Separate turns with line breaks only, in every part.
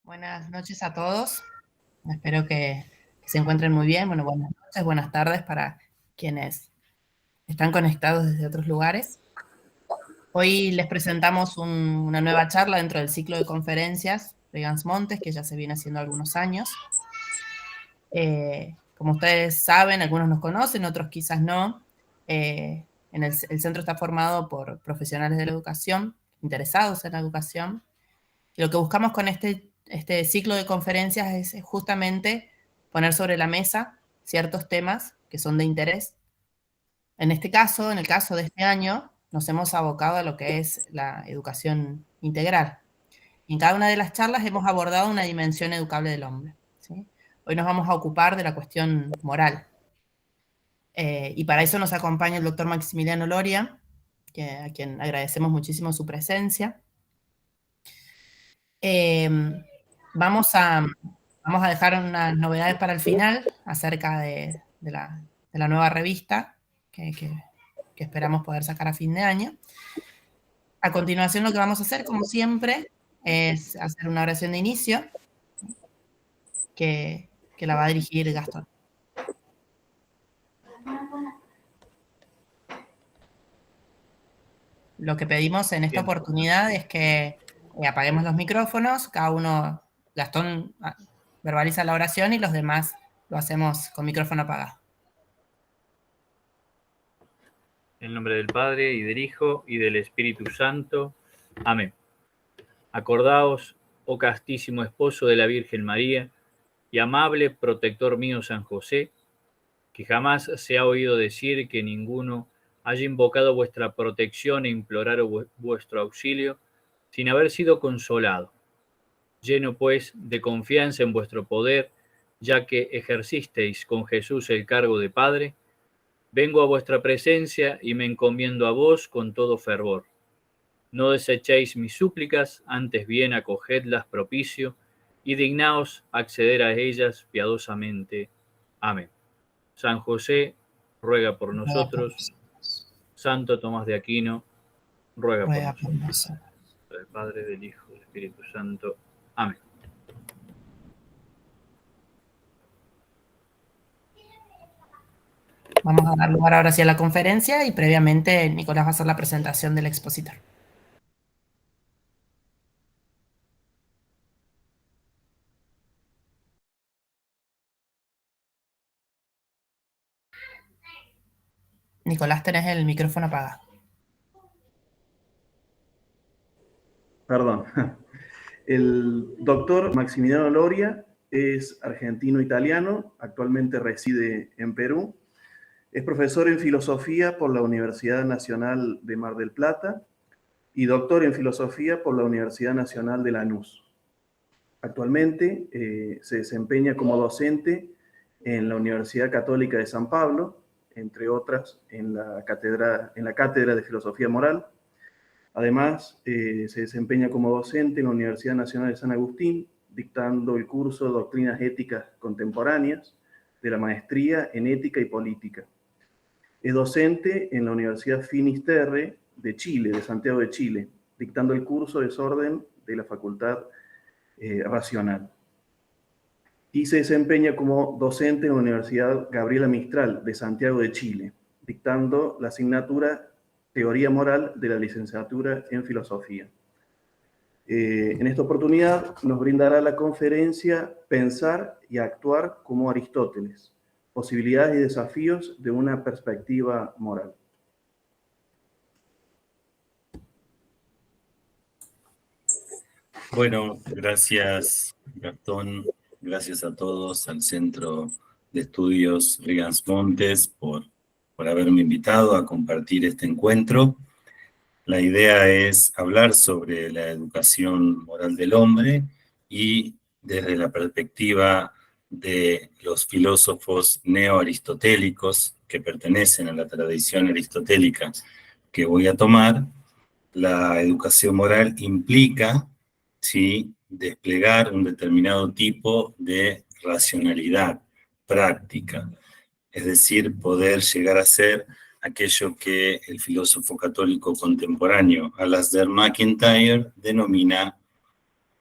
Buenas noches a todos. Espero que se encuentren muy bien. Bueno, buenas noches, buenas tardes para quienes están conectados desde otros lugares. Hoy les presentamos una nueva charla dentro del ciclo de conferencias de Gans Montes, que ya se viene haciendo algunos años. Como ustedes saben, algunos nos conocen, otros quizás no. El centro está formado por profesionales de la educación, interesados en la educación. Y lo que buscamos con este ciclo de conferencias es justamente poner sobre la mesa ciertos temas que son de interés. En este caso, en el caso de este año, nos hemos abocado a lo que es la educación integral. Y en cada una de las charlas hemos abordado una dimensión educable del hombre, ¿sí? Hoy nos vamos a ocupar de la cuestión moral. Y para eso nos acompaña el doctor Maximiliano Loria, a quien agradecemos muchísimo su presencia. Vamos a dejar unas novedades para el final acerca de la nueva revista que esperamos poder sacar a fin de año. A continuación, lo que vamos a hacer, como siempre, es hacer una oración de inicio que la va a dirigir Gastón. Lo que pedimos en esta oportunidad es que apaguemos los micrófonos, cada uno, Gastón verbaliza la oración y los demás lo hacemos con micrófono apagado.
En el nombre del Padre, y del Hijo, y del Espíritu Santo. Amén. Acordaos, oh castísimo esposo de la Virgen María, y amable protector mío San José, que jamás se ha oído decir que ninguno haya invocado vuestra protección e implorado vuestro auxilio, sin haber sido consolado. Lleno, pues, de confianza en vuestro poder, ya que ejercisteis con Jesús el cargo de Padre, vengo a vuestra presencia y me encomiendo a vos con todo fervor. No desechéis mis súplicas, antes bien acogedlas propicio, y dignaos acceder a ellas piadosamente. Amén. San José, ruega por nosotros. Santo Tomás de Aquino, ruega por nosotros. Del Padre, del Hijo, del Espíritu Santo. Amén.
Vamos a dar lugar ahora sí a la conferencia y previamente Nicolás va a hacer la presentación del expositor. Nicolás, tenés el micrófono apagado.
Perdón. El doctor Maximiliano Loria es argentino-italiano, actualmente reside en Perú. Es profesor en filosofía por la Universidad Nacional de Mar del Plata y doctor en filosofía por la Universidad Nacional de Lanús. Actualmente se desempeña como docente en la Universidad Católica de San Pablo, entre otras en la Cátedra de Filosofía Moral. Además, se desempeña como docente en la Universidad Nacional de San Agustín, dictando el curso de Doctrinas Éticas Contemporáneas de la Maestría en Ética y Política. Es docente en la Universidad Finisterre de Chile, de Santiago de Chile, dictando el curso de Desorden de la Facultad Racional. Y se desempeña como docente en la Universidad Gabriela Mistral de Santiago de Chile, dictando la asignatura Teoría Moral de la licenciatura en Filosofía. En esta oportunidad nos brindará la conferencia Pensar y actuar como Aristóteles, posibilidades y desafíos de una perspectiva moral.
Bueno, gracias Gastón, gracias a todos, al Centro de Estudios Gans Montes por haberme invitado a compartir este encuentro. La idea es hablar sobre la educación moral del hombre y desde la perspectiva de los filósofos neoaristotélicos que pertenecen a la tradición aristotélica que voy a tomar. La educación moral implica, ¿sí?, desplegar un determinado tipo de racionalidad práctica, es decir, poder llegar a ser aquello que el filósofo católico contemporáneo Alasdair MacIntyre denomina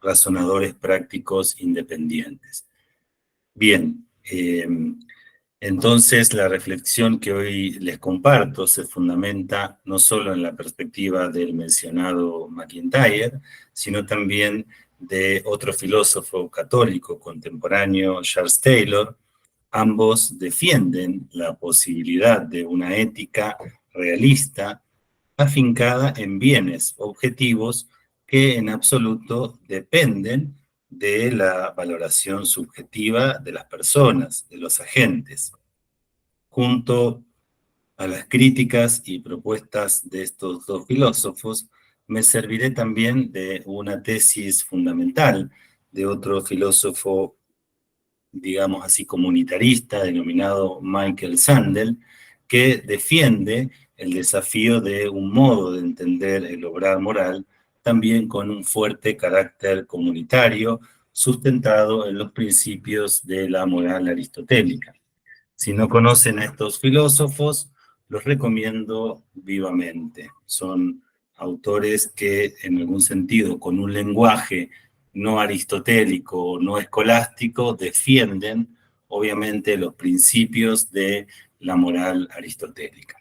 razonadores prácticos independientes. Bien, entonces la reflexión que hoy les comparto se fundamenta no solo en la perspectiva del mencionado MacIntyre, sino también de otro filósofo católico contemporáneo, Charles Taylor. Ambos defienden la posibilidad de una ética realista afincada en bienes objetivos que en absoluto dependen de la valoración subjetiva de las personas, de los agentes. Junto a las críticas y propuestas de estos dos filósofos, me serviré también de una tesis fundamental de otro filósofo, digamos así, comunitarista, denominado Michael Sandel, que defiende el desafío de un modo de entender el obrar moral, también con un fuerte carácter comunitario, sustentado en los principios de la moral aristotélica. Si no conocen a estos filósofos, los recomiendo vivamente. Son autores que, en algún sentido, con un lenguaje no aristotélico, no escolástico, defienden, obviamente, los principios de la moral aristotélica.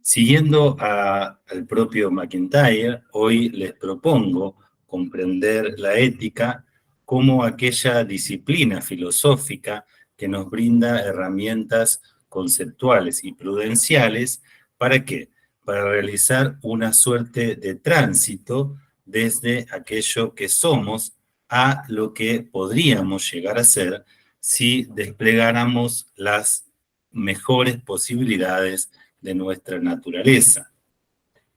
Siguiendo al propio MacIntyre, hoy les propongo comprender la ética como aquella disciplina filosófica que nos brinda herramientas conceptuales y prudenciales. ¿Para qué? Para realizar una suerte de tránsito desde aquello que somos a lo que podríamos llegar a ser si desplegáramos las mejores posibilidades de nuestra naturaleza.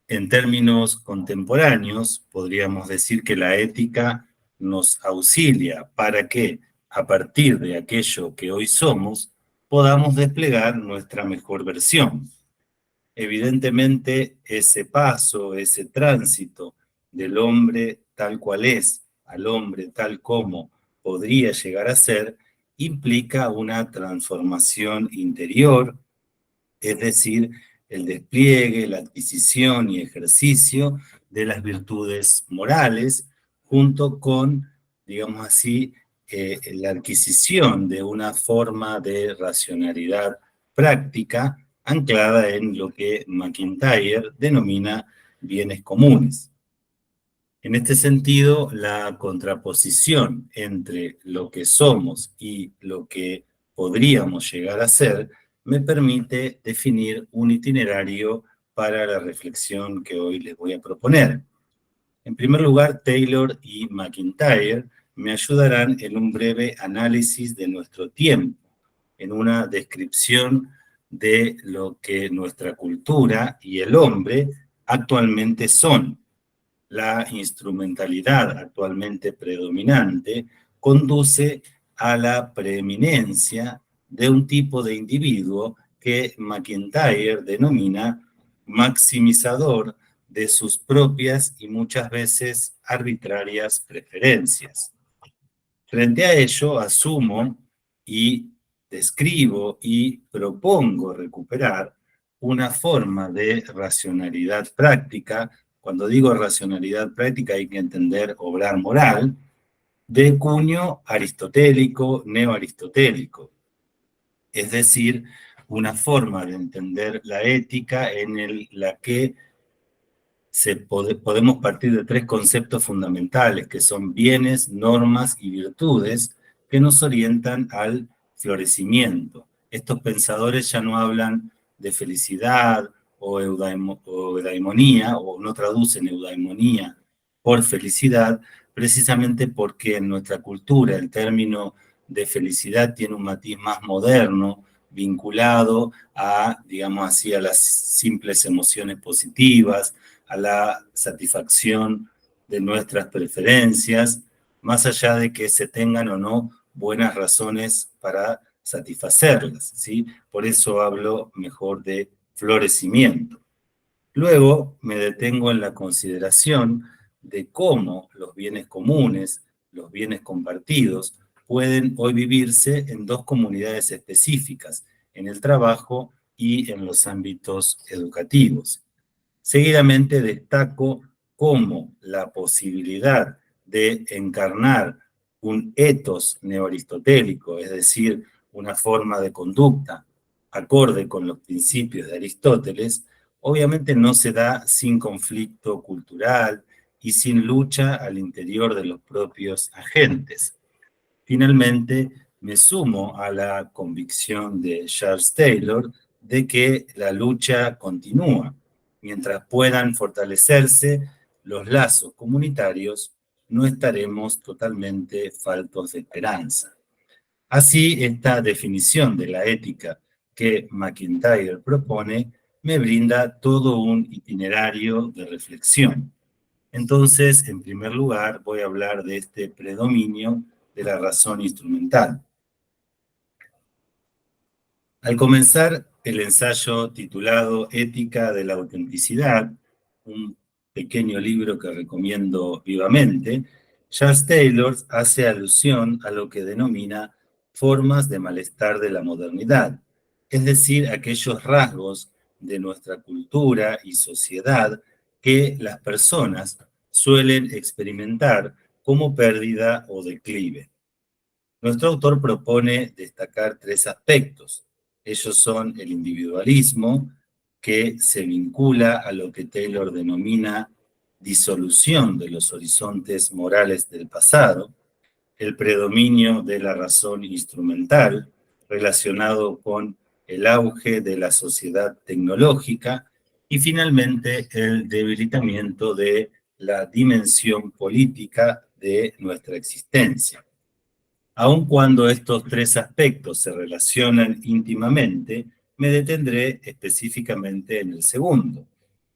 En términos contemporáneos, podríamos decir que la ética nos auxilia para que, a partir de aquello que hoy somos, podamos desplegar nuestra mejor versión. Evidentemente, ese paso, ese tránsito del hombre tal cual es al hombre tal como podría llegar a ser, implica una transformación interior, es decir, el despliegue, la adquisición y ejercicio de las virtudes morales, junto con, digamos así, la adquisición de una forma de racionalidad práctica anclada en lo que MacIntyre denomina bienes comunes. En este sentido, la contraposición entre lo que somos y lo que podríamos llegar a ser me permite definir un itinerario para la reflexión que hoy les voy a proponer. En primer lugar, Taylor y MacIntyre me ayudarán en un breve análisis de nuestro tiempo, en una descripción de lo que nuestra cultura y el hombre actualmente son. La instrumentalidad actualmente predominante conduce a la preeminencia de un tipo de individuo que MacIntyre denomina maximizador de sus propias y muchas veces arbitrarias preferencias. Frente a ello, asumo y describo y propongo recuperar una forma de racionalidad práctica. Cuando digo racionalidad práctica hay que entender obrar moral, de cuño aristotélico, neoaristotélico. Es decir, una forma de entender la ética en la que podemos partir de tres conceptos fundamentales, que son bienes, normas y virtudes, que nos orientan al florecimiento. Estos pensadores ya no hablan de felicidad o eudaimonía, o no traducen eudaimonía por felicidad, precisamente porque en nuestra cultura el término de felicidad tiene un matiz más moderno, vinculado a, digamos así, a las simples emociones positivas, a la satisfacción de nuestras preferencias, más allá de que se tengan o no buenas razones para satisfacerlas, ¿sí? Por eso hablo mejor de florecimiento. Luego me detengo en la consideración de cómo los bienes comunes, los bienes compartidos, pueden hoy vivirse en dos comunidades específicas, en el trabajo y en los ámbitos educativos. Seguidamente destaco cómo la posibilidad de encarnar un ethos neoaristotélico, es decir, una forma de conducta acorde con los principios de Aristóteles, obviamente no se da sin conflicto cultural y sin lucha al interior de los propios agentes. Finalmente, me sumo a la convicción de Charles Taylor de que la lucha continúa. Mientras puedan fortalecerse los lazos comunitarios, no estaremos totalmente faltos de esperanza. Así, esta definición de la ética que MacIntyre propone me brinda todo un itinerario de reflexión. Entonces, en primer lugar, voy a hablar de este predominio de la razón instrumental. Al comenzar el ensayo titulado Ética de la Autenticidad, un pequeño libro que recomiendo vivamente, Charles Taylor hace alusión a lo que denomina formas de malestar de la modernidad, es decir, aquellos rasgos de nuestra cultura y sociedad que las personas suelen experimentar como pérdida o declive. Nuestro autor propone destacar 3 aspectos. Ellos son el individualismo, que se vincula a lo que Taylor denomina disolución de los horizontes morales del pasado, el predominio de la razón instrumental, relacionado con el auge de la sociedad tecnológica, y finalmente el debilitamiento de la dimensión política de nuestra existencia. Aun cuando estos 3 aspectos se relacionan íntimamente, me detendré específicamente en el segundo,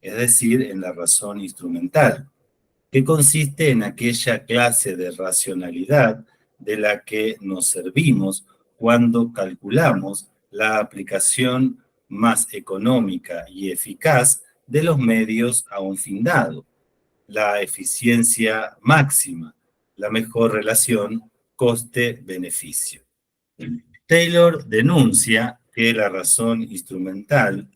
es decir, en la razón instrumental, que consiste en aquella clase de racionalidad de la que nos servimos cuando calculamos la aplicación más económica y eficaz de los medios a un fin dado, la eficiencia máxima, la mejor relación coste-beneficio. Taylor denuncia que la razón instrumental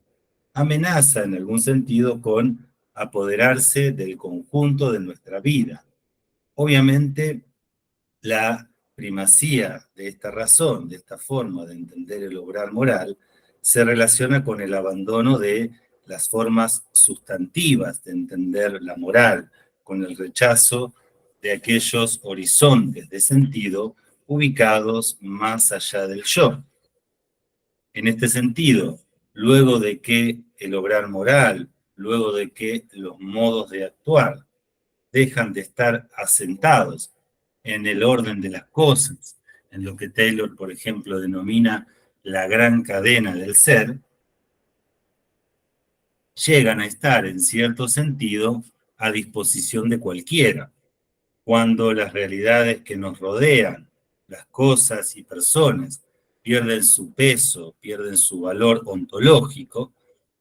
amenaza en algún sentido con apoderarse del conjunto de nuestra vida. Obviamente, la primacía de esta razón, de esta forma de entender el obrar moral, se relaciona con el abandono de las formas sustantivas de entender la moral, con el rechazo de aquellos horizontes de sentido ubicados más allá del yo. En este sentido, luego de que el obrar moral, luego de que los modos de actuar dejan de estar asentados en el orden de las cosas, en lo que Taylor, por ejemplo, denomina la gran cadena del ser, llegan a estar, en cierto sentido, a disposición de cualquiera, cuando las realidades que nos rodean, las cosas y personas, pierden su peso, pierden su valor ontológico,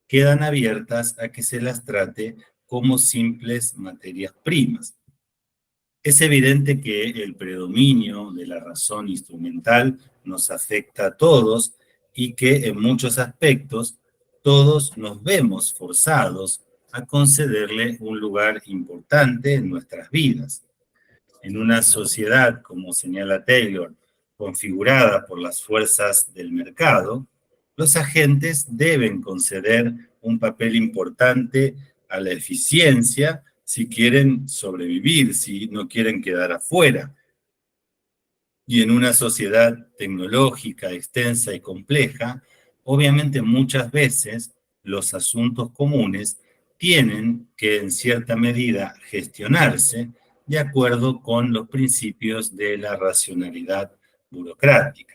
quedan abiertas a que se las trate como simples materias primas. Es evidente que el predominio de la razón instrumental nos afecta a todos y que en muchos aspectos todos nos vemos forzados a concederle un lugar importante en nuestras vidas. En una sociedad, como señala Taylor, configurada por las fuerzas del mercado, los agentes deben conceder un papel importante a la eficiencia si quieren sobrevivir, si no quieren quedar afuera. Y en una sociedad tecnológica, extensa y compleja, obviamente muchas veces los asuntos comunes tienen que en cierta medida gestionarse de acuerdo con los principios de la racionalidad burocrática.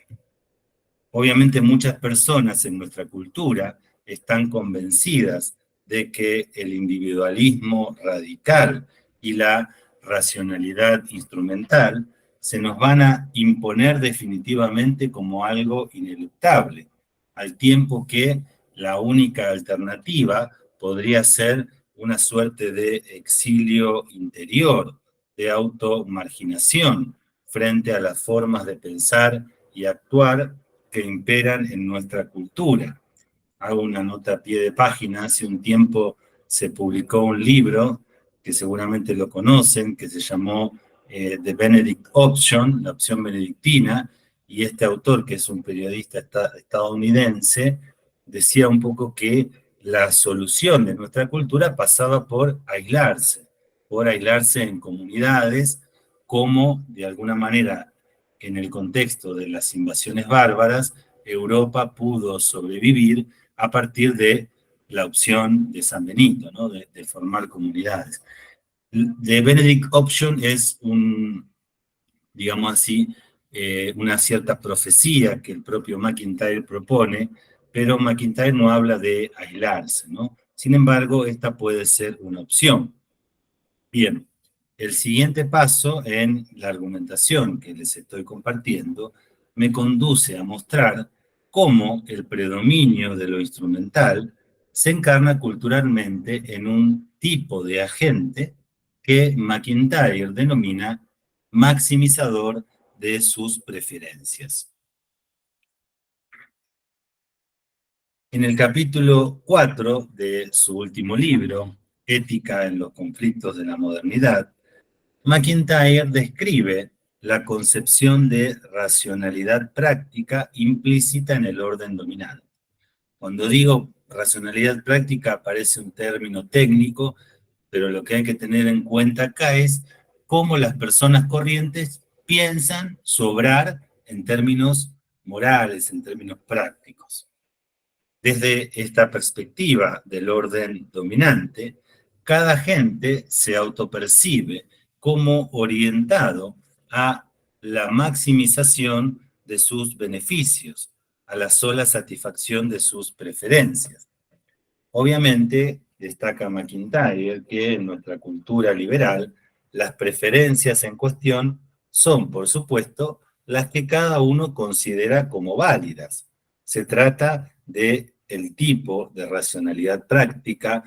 Obviamente muchas personas en nuestra cultura están convencidas de que el individualismo radical y la racionalidad instrumental se nos van a imponer definitivamente como algo ineluctable, al tiempo que la única alternativa podría ser una suerte de exilio interior, de automarginación frente a las formas de pensar y actuar que imperan en nuestra cultura. Hago una nota a pie de página. Hace un tiempo se publicó un libro, que seguramente lo conocen, que se llamó The Benedict Option, la opción benedictina, y este autor, que es un periodista estadounidense, decía un poco que la solución de nuestra cultura pasaba por aislarse en comunidades, como de alguna manera en el contexto de las invasiones bárbaras, Europa pudo sobrevivir a partir de la opción de San Benito, ¿no? de formar comunidades. The Benedict Option es digamos así, una cierta profecía que el propio MacIntyre propone, pero MacIntyre no habla de aislarse, ¿no? Sin embargo, esta puede ser una opción. Bien, el siguiente paso en la argumentación que les estoy compartiendo me conduce a mostrar cómo el predominio de lo instrumental se encarna culturalmente en un tipo de agente que MacIntyre denomina maximizador de sus preferencias. En el capítulo 4 de su último libro, Ética en los conflictos de la modernidad, MacIntyre describe la concepción de racionalidad práctica implícita en el orden dominante. Cuando digo racionalidad práctica parece un término técnico, pero lo que hay que tener en cuenta acá es cómo las personas corrientes piensan sobrar en términos morales, en términos prácticos. Desde esta perspectiva del orden dominante, cada agente se autopercibe como orientado a la maximización de sus beneficios, a la sola satisfacción de sus preferencias. Obviamente, destaca MacIntyre que en nuestra cultura liberal, las preferencias en cuestión son, por supuesto, las que cada uno considera como válidas. Se trata del tipo de racionalidad práctica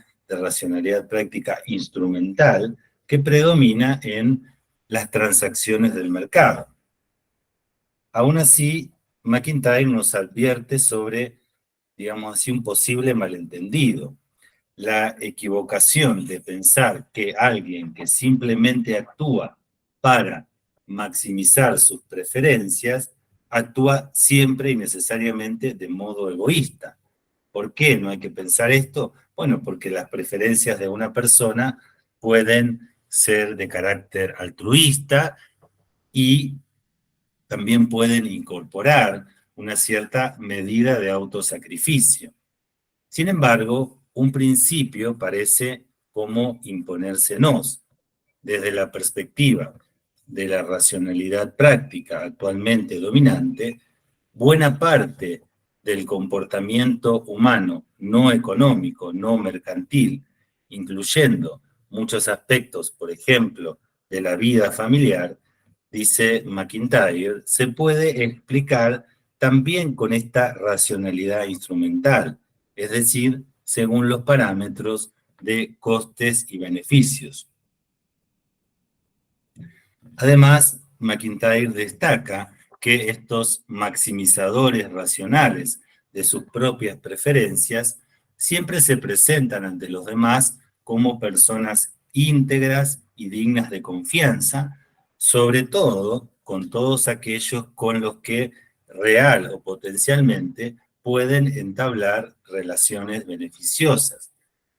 instrumental, que predomina en las transacciones del mercado. Aún así, MacIntyre nos advierte sobre, digamos así, un posible malentendido. La equivocación de pensar que alguien que simplemente actúa para maximizar sus preferencias, actúa siempre y necesariamente de modo egoísta. ¿Por qué no hay que pensar esto? Bueno, porque las preferencias de una persona pueden ser de carácter altruista y también pueden incorporar una cierta medida de autosacrificio. Sin embargo, un principio parece como imponérsenos. Desde la perspectiva de la racionalidad práctica actualmente dominante, buena parte del comportamiento humano no económico, no mercantil, incluyendo muchos aspectos, por ejemplo, de la vida familiar, dice MacIntyre, se puede explicar también con esta racionalidad instrumental, es decir, según los parámetros de costes y beneficios. Además, MacIntyre destaca que estos maximizadores racionales de sus propias preferencias siempre se presentan ante los demás como personas íntegras y dignas de confianza, sobre todo con todos aquellos con los que real o potencialmente pueden entablar relaciones beneficiosas.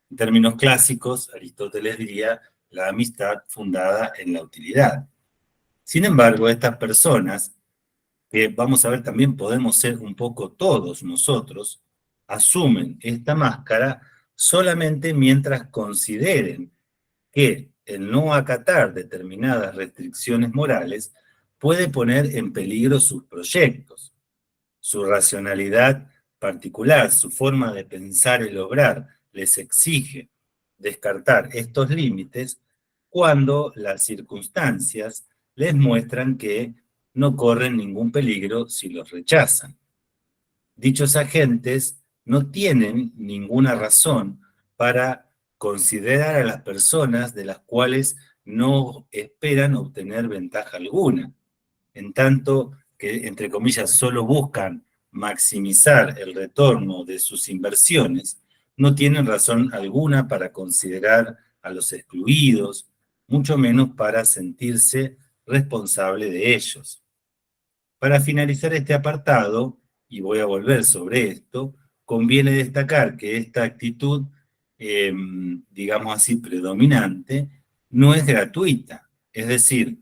En términos clásicos, Aristóteles diría la amistad fundada en la utilidad. Sin embargo, estas personas, que vamos a ver también podemos ser un poco todos nosotros, asumen esta máscara solamente mientras consideren que el no acatar determinadas restricciones morales puede poner en peligro sus proyectos. Su racionalidad particular, su forma de pensar y obrar, les exige descartar estos límites cuando las circunstancias les muestran que no corren ningún peligro si los rechazan. Dichos agentes no tienen ninguna razón para considerar a las personas de las cuales no esperan obtener ventaja alguna, en tanto que, entre comillas, solo buscan maximizar el retorno de sus inversiones, no tienen razón alguna para considerar a los excluidos, mucho menos para sentirse responsable de ellos. Para finalizar este apartado, y voy a volver sobre esto, conviene destacar que esta actitud, digamos así, predominante, no es gratuita. Es decir,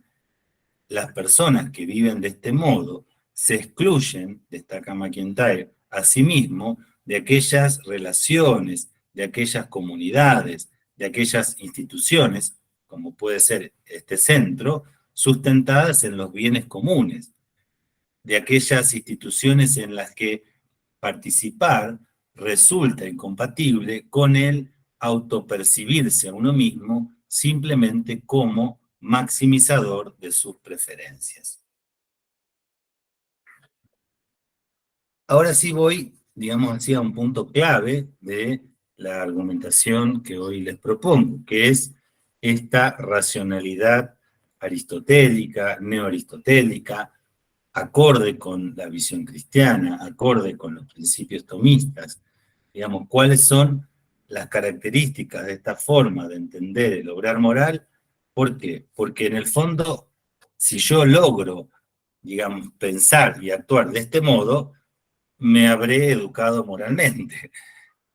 las personas que viven de este modo se excluyen, destaca MacIntyre, a sí mismo de aquellas relaciones, de aquellas comunidades, de aquellas instituciones, como puede ser este centro, sustentadas en los bienes comunes, de aquellas instituciones en las que participar resulta incompatible con el autopercibirse a uno mismo simplemente como maximizador de sus preferencias. Ahora sí voy, digamos así, a un punto clave de la argumentación que hoy les propongo, que es esta racionalidad aristotélica, neoaristotélica, acorde con la visión cristiana, acorde con los principios tomistas. Digamos, ¿cuáles son las características de esta forma de entender el obrar moral? ¿Por qué? Porque en el fondo, si yo logro, digamos, pensar y actuar de este modo, me habré educado moralmente,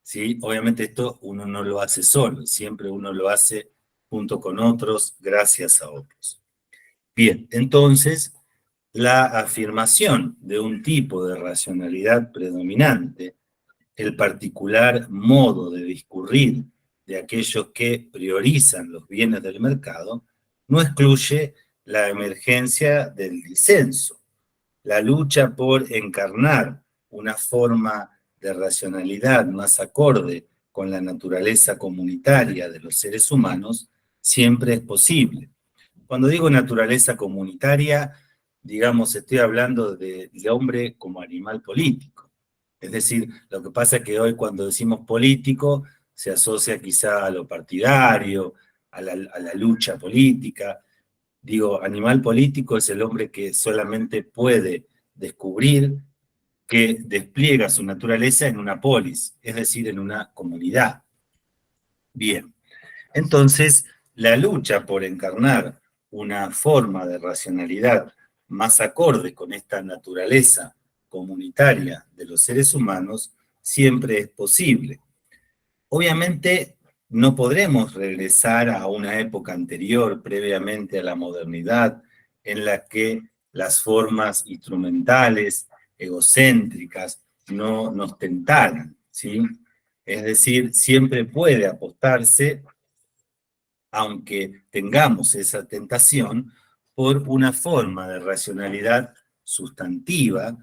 ¿sí? Obviamente esto uno no lo hace solo, siempre uno lo hace junto con otros, gracias a otros. Bien, entonces, la afirmación de un tipo de racionalidad predominante, el particular modo de discurrir de aquellos que priorizan los bienes del mercado, no excluye la emergencia del disenso, la lucha por encarnar una forma de racionalidad más acorde con la naturaleza comunitaria de los seres humanos siempre es posible. Cuando digo naturaleza comunitaria, digamos, estoy hablando del hombre como animal político. Es decir, lo que pasa es que hoy cuando decimos político se asocia quizá a lo partidario, a la lucha política. Digo, animal político es el hombre que solamente puede descubrir que despliega su naturaleza en una polis, es decir, en una comunidad. Bien, entonces la lucha por encarnar una forma de racionalidad más acorde con esta naturaleza comunitaria de los seres humanos siempre es posible. Obviamente no podremos regresar a una época anterior, previamente a la modernidad, en la que las formas instrumentales, egocéntricas, no nos tentaran, ¿sí? Es decir, siempre puede apostarse, aunque tengamos esa tentación, por una forma de racionalidad sustantiva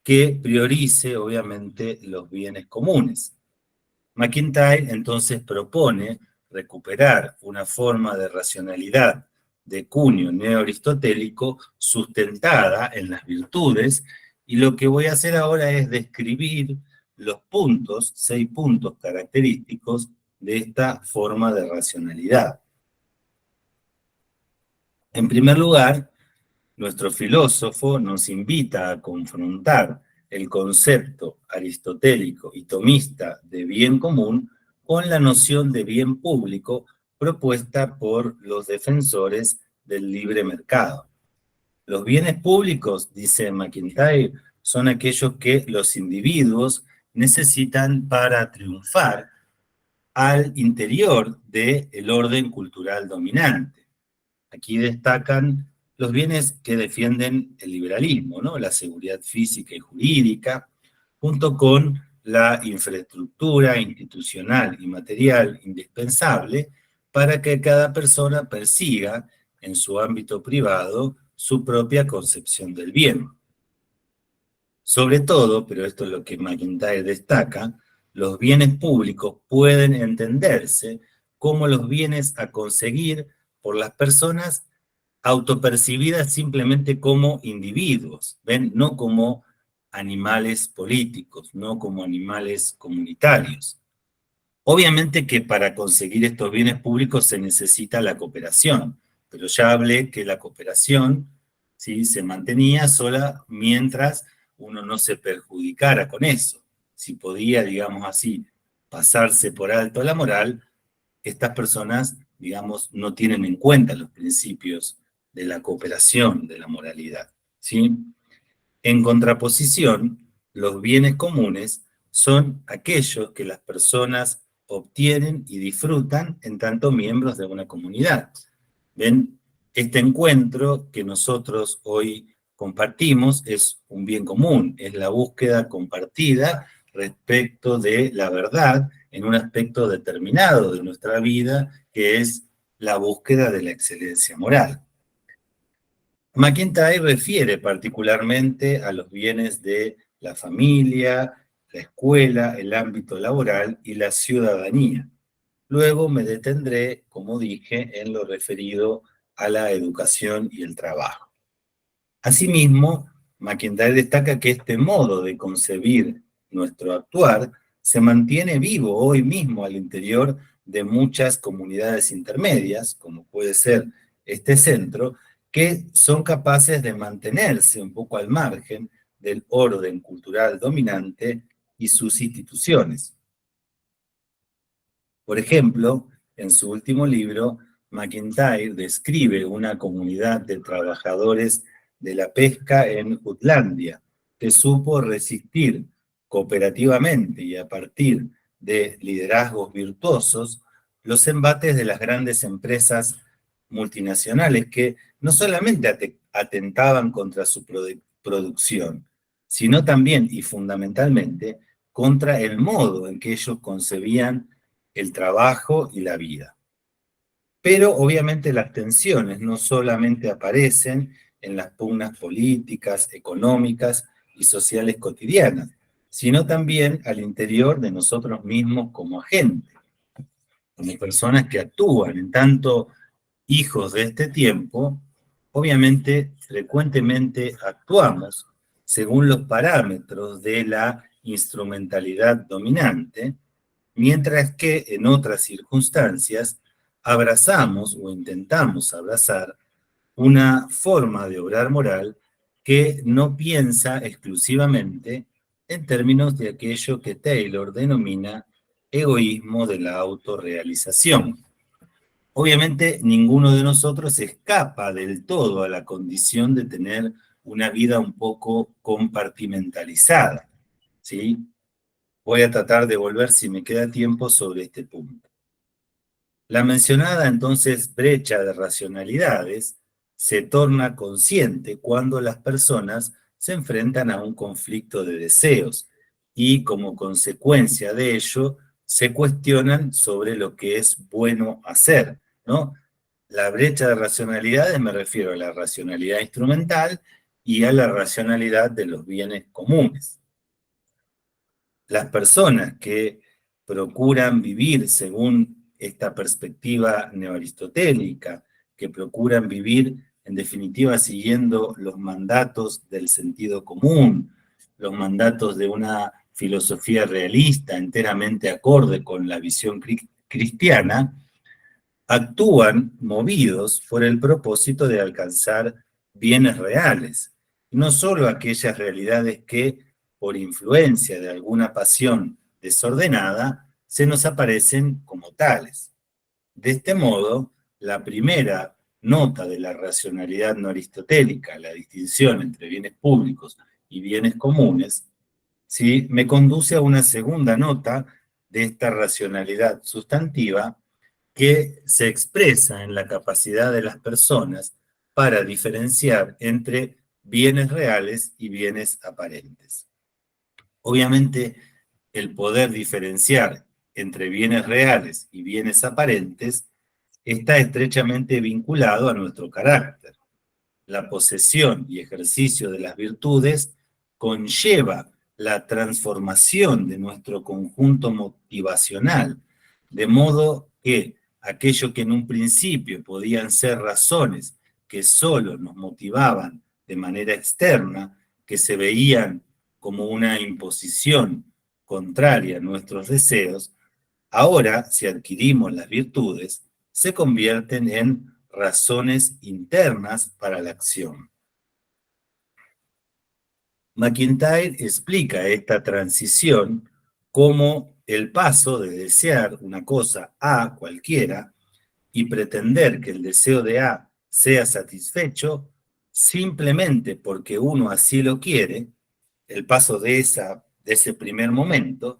que priorice, obviamente, los bienes comunes. MacIntyre entonces propone recuperar una forma de racionalidad de cuño neoaristotélico sustentada en las virtudes, y lo que voy a hacer ahora es describir los puntos, 6 puntos característicos de esta forma de racionalidad. En primer lugar, nuestro filósofo nos invita a confrontar el concepto aristotélico y tomista de bien común con la noción de bien público propuesta por los defensores del libre mercado. Los bienes públicos, dice MacIntyre, son aquellos que los individuos necesitan para triunfar al interior del orden cultural dominante. Aquí destacan los bienes que defienden el liberalismo, ¿no? La seguridad física y jurídica, junto con la infraestructura institucional y material indispensable para que cada persona persiga en su ámbito privado su propia concepción del bien. Sobre todo, pero esto es lo que MacIntyre destaca, los bienes públicos pueden entenderse como los bienes a conseguir por las personas autopercibidas simplemente como individuos, ¿ven? No como animales políticos, no como animales comunitarios. Obviamente que para conseguir estos bienes públicos se necesita la cooperación, pero ya hablé que la cooperación, ¿sí?, se mantenía sola mientras uno no se perjudicara con eso. Si podía, digamos así, pasarse por alto la moral, estas personas, digamos, no tienen en cuenta los principios de la cooperación, de la moralidad, ¿sí? En contraposición, los bienes comunes son aquellos que las personas obtienen y disfrutan en tanto miembros de una comunidad. ¿Ven? Este encuentro que nosotros hoy compartimos es un bien común, es la búsqueda compartida respecto de la verdad en un aspecto determinado de nuestra vida, que es la búsqueda de la excelencia moral. MacIntyre refiere particularmente a los bienes de la familia, la escuela, el ámbito laboral y la ciudadanía. Luego me detendré, como dije, en lo referido a la educación y el trabajo. Asimismo, MacIntyre destaca que este modo de concebir nuestro actuar se mantiene vivo hoy mismo al interior de muchas comunidades intermedias, como puede ser este centro, que son capaces de mantenerse un poco al margen del orden cultural dominante y sus instituciones. Por ejemplo, en su último libro, MacIntyre describe una comunidad de trabajadores de la pesca en Jutlandia, que supo resistir cooperativamente y a partir de liderazgos virtuosos los embates de las grandes empresas multinacionales que no solamente atentaban contra su producción, sino también y fundamentalmente contra el modo en que ellos concebían el trabajo y la vida. Pero obviamente las tensiones no solamente aparecen en las pugnas políticas, económicas y sociales cotidianas, sino también al interior de nosotros mismos como agentes, como personas que actúan. En tanto, hijos de este tiempo, obviamente frecuentemente actuamos según los parámetros de la instrumentalidad dominante, mientras que en otras circunstancias abrazamos o intentamos abrazar una forma de obrar moral que no piensa exclusivamente en términos de aquello que Taylor denomina egoísmo de la autorrealización. Obviamente ninguno de nosotros escapa del todo a la condición de tener una vida un poco compartimentalizada, ¿sí? Voy a tratar de volver, si me queda tiempo, sobre este punto. La mencionada entonces brecha de racionalidades se torna consciente cuando las personas se enfrentan a un conflicto de deseos y como consecuencia de ello se cuestionan sobre lo que es bueno hacer, ¿no? La brecha de racionalidades me refiero a la racionalidad instrumental y a la racionalidad de los bienes comunes. Las personas que procuran vivir según esta perspectiva neoaristotélica, que procuran vivir en definitiva siguiendo los mandatos del sentido común, los mandatos de una filosofía realista enteramente acorde con la visión cristiana, actúan movidos por el propósito de alcanzar bienes reales, no solo aquellas realidades que por influencia de alguna pasión desordenada, se nos aparecen como tales. De este modo, la primera nota de la racionalidad no aristotélica, la distinción entre bienes públicos y bienes comunes, ¿sí?, me conduce a una segunda nota de esta racionalidad sustantiva que se expresa en la capacidad de las personas para diferenciar entre bienes reales y bienes aparentes. Obviamente, el poder diferenciar entre bienes reales y bienes aparentes está estrechamente vinculado a nuestro carácter. La posesión y ejercicio de las virtudes conlleva la transformación de nuestro conjunto motivacional, de modo que aquello que en un principio podían ser razones que solo nos motivaban de manera externa, que se veían como una imposición contraria a nuestros deseos, ahora, si adquirimos las virtudes, se convierten en razones internas para la acción. MacIntyre explica esta transición como el paso de desear una cosa A cualquiera y pretender que el deseo de A sea satisfecho simplemente porque uno así lo quiere, el paso de ese primer momento,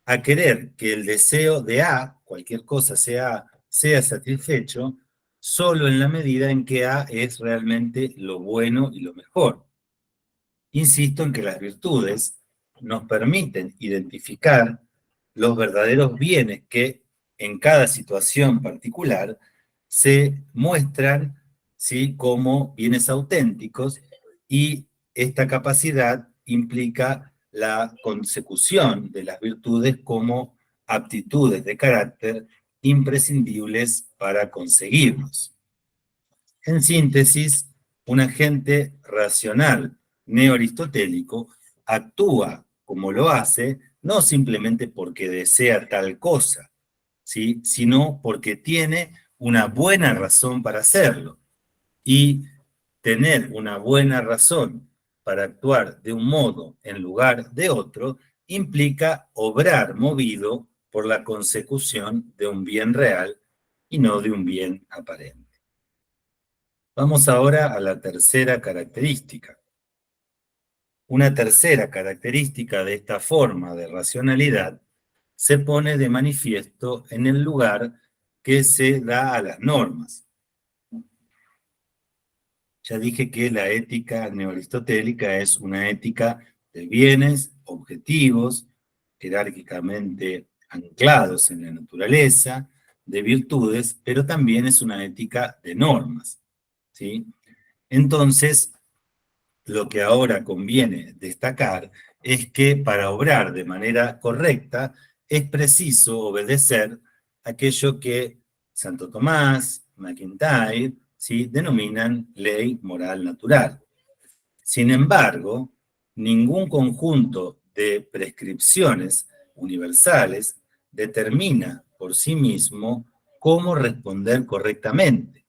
a querer que el deseo de A, cualquier cosa sea satisfecho, solo en la medida en que A es realmente lo bueno y lo mejor. Insisto en que las virtudes nos permiten identificar los verdaderos bienes que en cada situación particular se muestran, ¿sí?, como bienes auténticos, y esta capacidad implica la consecución de las virtudes como aptitudes de carácter imprescindibles para conseguirlos. En síntesis, un agente racional neoaristotélico actúa como lo hace no simplemente porque desea tal cosa, ¿sí?, sino porque tiene una buena razón para hacerlo. Y tener una buena razón para actuar de un modo en lugar de otro implica obrar movido por la consecución de un bien real y no de un bien aparente. Vamos ahora a la tercera característica. Una tercera característica de esta forma de racionalidad se pone de manifiesto en el lugar que se da a las normas. Ya dije que la ética neoaristotélica es una ética de bienes objetivos, jerárquicamente anclados en la naturaleza, de virtudes, pero también es una ética de normas, ¿sí? Entonces, lo que ahora conviene destacar es que para obrar de manera correcta es preciso obedecer aquello que Santo Tomás, MacIntyre, ¿sí?, denominan ley moral natural. Sin embargo, ningún conjunto de prescripciones universales determina por sí mismo cómo responder correctamente.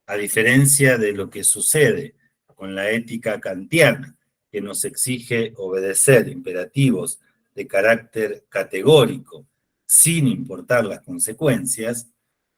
A diferencia de lo que sucede con la ética kantiana, que nos exige obedecer imperativos de carácter categórico sin importar las consecuencias,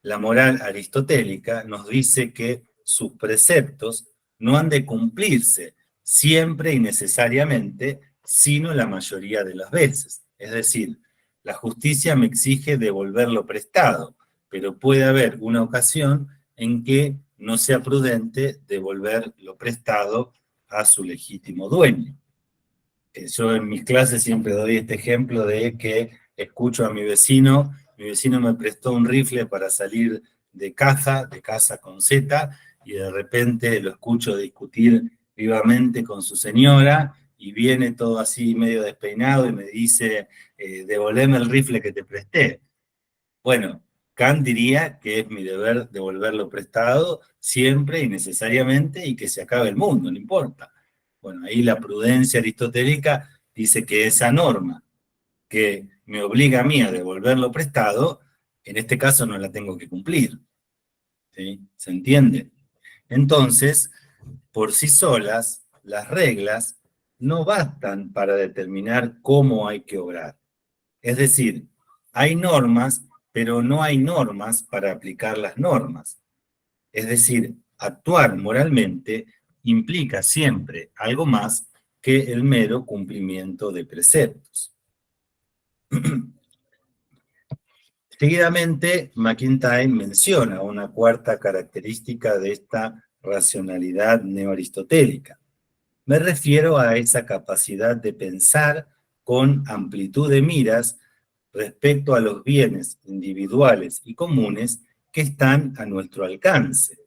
la moral aristotélica nos dice que sus preceptos no han de cumplirse siempre y necesariamente, sino la mayoría de las veces. Es decir, la justicia me exige devolver lo prestado, pero puede haber una ocasión en que no sea prudente devolver lo prestado a su legítimo dueño. Yo en mis clases siempre doy este ejemplo de que escucho a mi vecino me prestó un rifle para salir de casa con Z, y de repente lo escucho discutir vivamente con su señora, y viene todo así medio despeinado y me dice, devolveme el rifle que te presté. Bueno, Kant diría que es mi deber devolverlo prestado siempre y necesariamente, y que se acabe el mundo, no importa. Bueno, ahí la prudencia aristotélica dice que esa norma que me obliga a mí a devolverlo prestado, en este caso no la tengo que cumplir. ¿Sí? ¿Se entiende? Entonces, por sí solas, las reglas no bastan para determinar cómo hay que obrar. Es decir, hay normas, pero no hay normas para aplicar las normas. Es decir, actuar moralmente implica siempre algo más que el mero cumplimiento de preceptos. Seguidamente, MacIntyre menciona una cuarta característica de esta racionalidad neoaristotélica. Me refiero a esa capacidad de pensar con amplitud de miras respecto a los bienes individuales y comunes que están a nuestro alcance,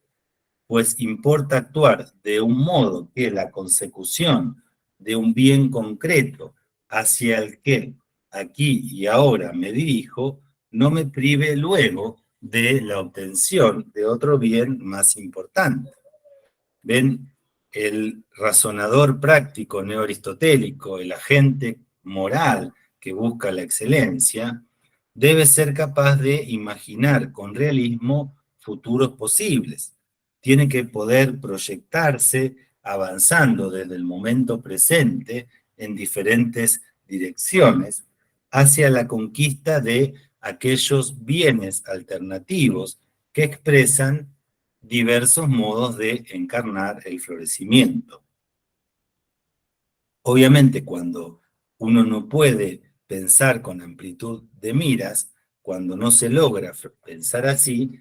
pues importa actuar de un modo que la consecución de un bien concreto hacia el que aquí y ahora me dirijo no me prive luego de la obtención de otro bien más importante. ¿Ven? El razonador práctico neoaristotélico, el agente moral que busca la excelencia, debe ser capaz de imaginar con realismo futuros posibles. Tiene que poder proyectarse avanzando desde el momento presente en diferentes direcciones hacia la conquista de aquellos bienes alternativos que expresan diversos modos de encarnar el florecimiento. Obviamente, cuando uno no puede pensar con amplitud de miras, cuando no se logra pensar así,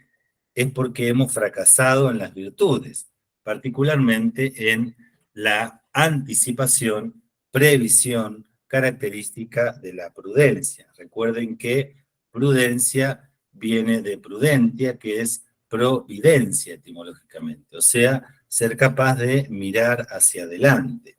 es porque hemos fracasado en las virtudes, particularmente en la anticipación, previsión, característica de la prudencia. Recuerden que prudencia viene de prudentia, que es providencia etimológicamente, o sea, ser capaz de mirar hacia adelante.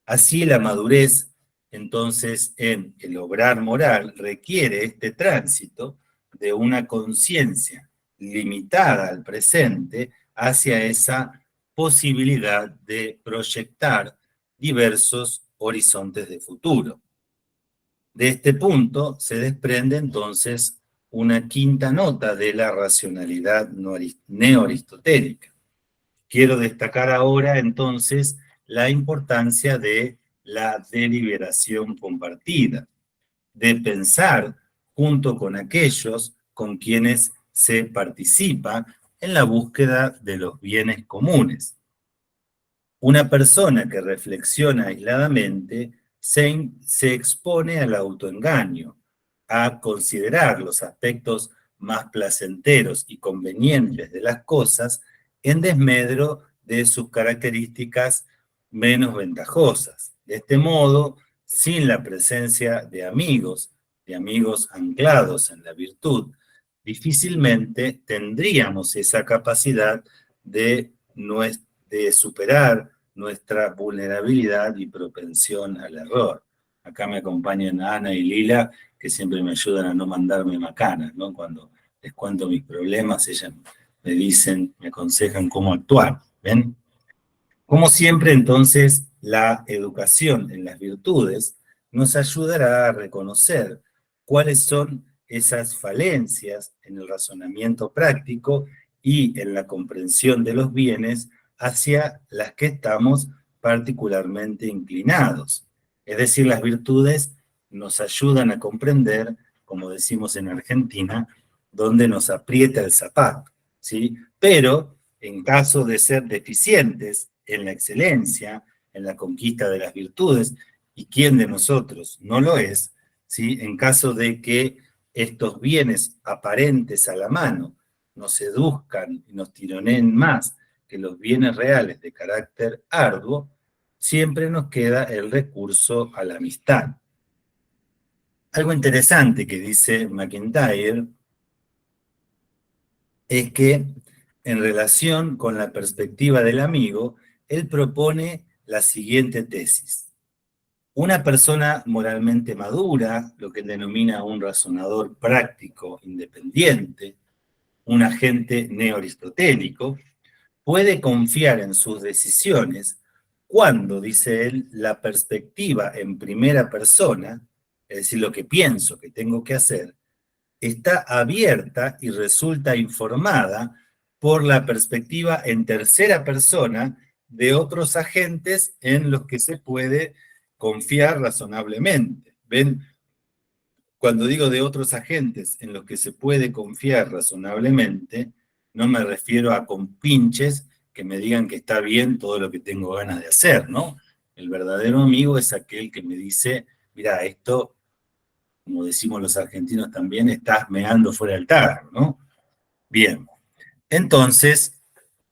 Así la madurez, entonces, en el obrar moral requiere este tránsito de una conciencia limitada al presente hacia esa posibilidad de proyectar diversos horizontes de futuro. De este punto se desprende entonces una quinta nota de la racionalidad neoaristotélica. Quiero destacar ahora entonces la importancia de la deliberación compartida, de pensar junto con aquellos con quienes se participa en la búsqueda de los bienes comunes. Una persona que reflexiona aisladamente se expone al autoengaño, a considerar los aspectos más placenteros y convenientes de las cosas en desmedro de sus características menos ventajosas. De este modo, sin la presencia de amigos anclados en la virtud, difícilmente tendríamos esa capacidad de superar nuestra vulnerabilidad y propensión al error. Acá me acompañan Ana y Lila, que siempre me ayudan a no mandarme macanas, ¿no? Cuando les cuento mis problemas, ellas me dicen, me aconsejan cómo actuar, ¿ven? Como siempre, entonces, la educación en las virtudes nos ayudará a reconocer cuáles son esas falencias en el razonamiento práctico y en la comprensión de los bienes hacia las que estamos particularmente inclinados. Es decir, las virtudes nos ayudan a comprender, como decimos en Argentina, dónde nos aprieta el zapato, ¿sí? Pero en caso de ser deficientes en la excelencia, en la conquista de las virtudes, y quién de nosotros no lo es, ¿sí? En caso de que estos bienes aparentes a la mano nos seduzcan y nos tironeen más que los bienes reales de carácter arduo, siempre nos queda el recurso a la amistad. Algo interesante que dice MacIntyre es que en relación con la perspectiva del amigo, él propone la siguiente tesis. Una persona moralmente madura, lo que él denomina un razonador práctico independiente, un agente neoaristotélico, puede confiar en sus decisiones cuando, dice él, la perspectiva en primera persona, es decir, lo que pienso que tengo que hacer, está abierta y resulta informada por la perspectiva en tercera persona de otros agentes en los que se puede confiar razonablemente. ¿Ven? Cuando digo de otros agentes en los que se puede confiar razonablemente, no me refiero a compinches que me digan que está bien todo lo que tengo ganas de hacer, ¿no? El verdadero amigo es aquel que me dice, mira, esto, como decimos los argentinos también, estás meando fuera del tarro, ¿no? Bien, entonces,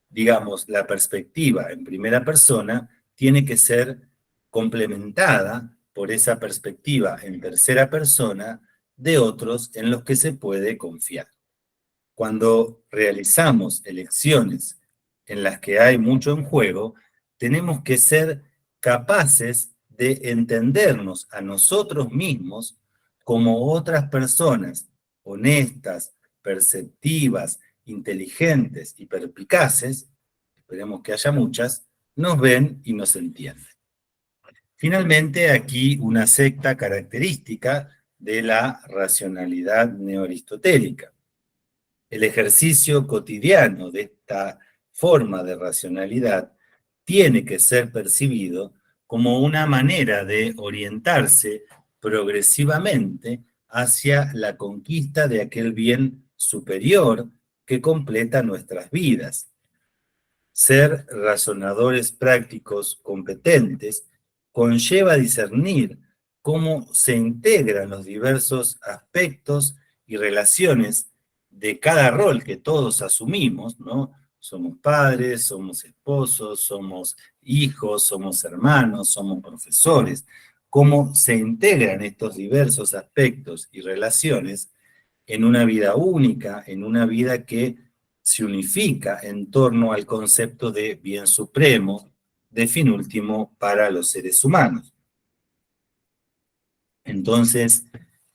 digamos, la perspectiva en primera persona tiene que ser complementada por esa perspectiva en tercera persona de otros en los que se puede confiar. Cuando realizamos elecciones en las que hay mucho en juego, tenemos que ser capaces de entendernos a nosotros mismos como otras personas honestas, perceptivas, inteligentes y perspicaces, esperemos que haya muchas, nos ven y nos entienden. Finalmente, aquí una sexta característica de la racionalidad neoaristotélica. El ejercicio cotidiano de esta forma de racionalidad tiene que ser percibido como una manera de orientarse progresivamente hacia la conquista de aquel bien superior que completa nuestras vidas, Ser razonadores prácticos competentes conlleva discernir cómo se integran los diversos aspectos y relaciones de cada rol que todos asumimos, ¿no? Somos padres, somos esposos, somos hijos, somos hermanos, somos profesores. Cómo se integran estos diversos aspectos y relaciones en una vida única, en una vida que se unifica en torno al concepto de bien supremo, de fin último para los seres humanos. Entonces,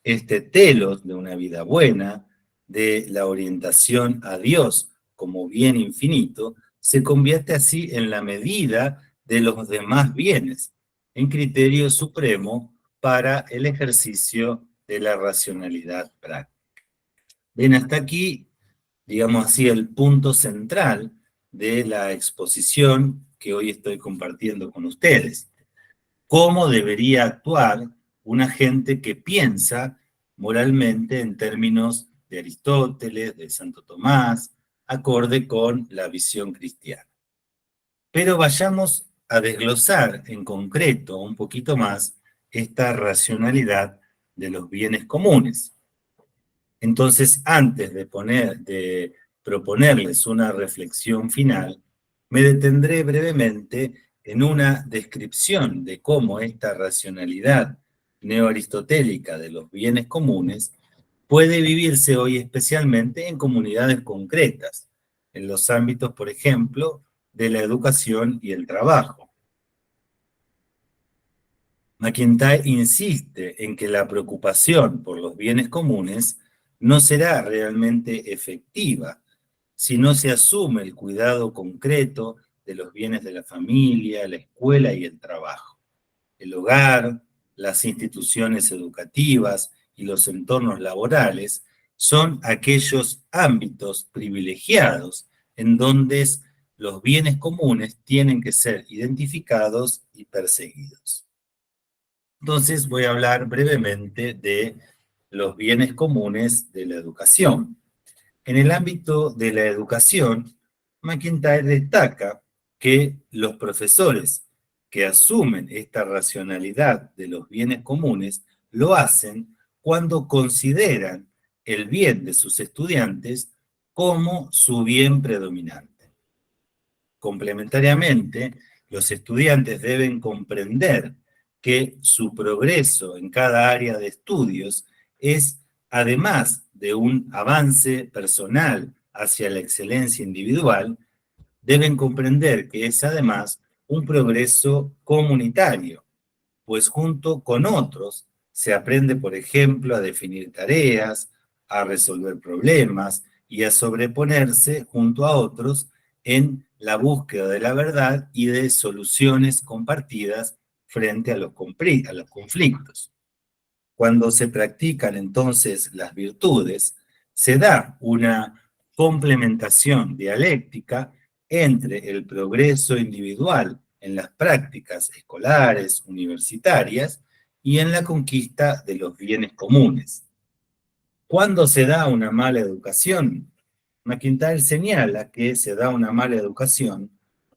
este telos de una vida buena, de la orientación a Dios como bien infinito, se convierte así en la medida de los demás bienes, en criterio supremo para el ejercicio de la racionalidad práctica. Bien, hasta aquí, digamos así, el punto central de la exposición que hoy estoy compartiendo con ustedes. ¿Cómo debería actuar una gente que piensa moralmente en términos de Aristóteles, de Santo Tomás, acorde con la visión cristiana? Pero vayamos a desglosar en concreto un poquito más esta racionalidad de los bienes comunes. Entonces, antes de proponerles una reflexión final, me detendré brevemente en una descripción de cómo esta racionalidad neoaristotélica de los bienes comunes puede vivirse hoy especialmente en comunidades concretas, en los ámbitos, por ejemplo, de la educación y el trabajo. MacIntyre insiste en que la preocupación por los bienes comunes no será realmente efectiva si no se asume el cuidado concreto de los bienes de la familia, la escuela y el trabajo. El hogar, las instituciones educativas y los entornos laborales son aquellos ámbitos privilegiados en donde los bienes comunes tienen que ser identificados y perseguidos. Entonces voy a hablar brevemente de los bienes comunes de la educación. En el ámbito de la educación, MacIntyre destaca que los profesores que asumen esta racionalidad de los bienes comunes lo hacen cuando consideran el bien de sus estudiantes como su bien predominante. Complementariamente, los estudiantes deben comprender que su progreso en cada área de estudios es, además de un avance personal hacia la excelencia individual, deben comprender que es además un progreso comunitario, pues junto con otros se aprende, por ejemplo, a definir tareas, a resolver problemas y a sobreponerse junto a otros en la búsqueda de la verdad y de soluciones compartidas frente a los conflictos. Cuando se practican entonces las virtudes, se da una complementación dialéctica entre el progreso individual en las prácticas escolares, universitarias, y en la conquista de los bienes comunes. ¿Cuándo se da una mala educación? MacIntyre señala que se da una mala educación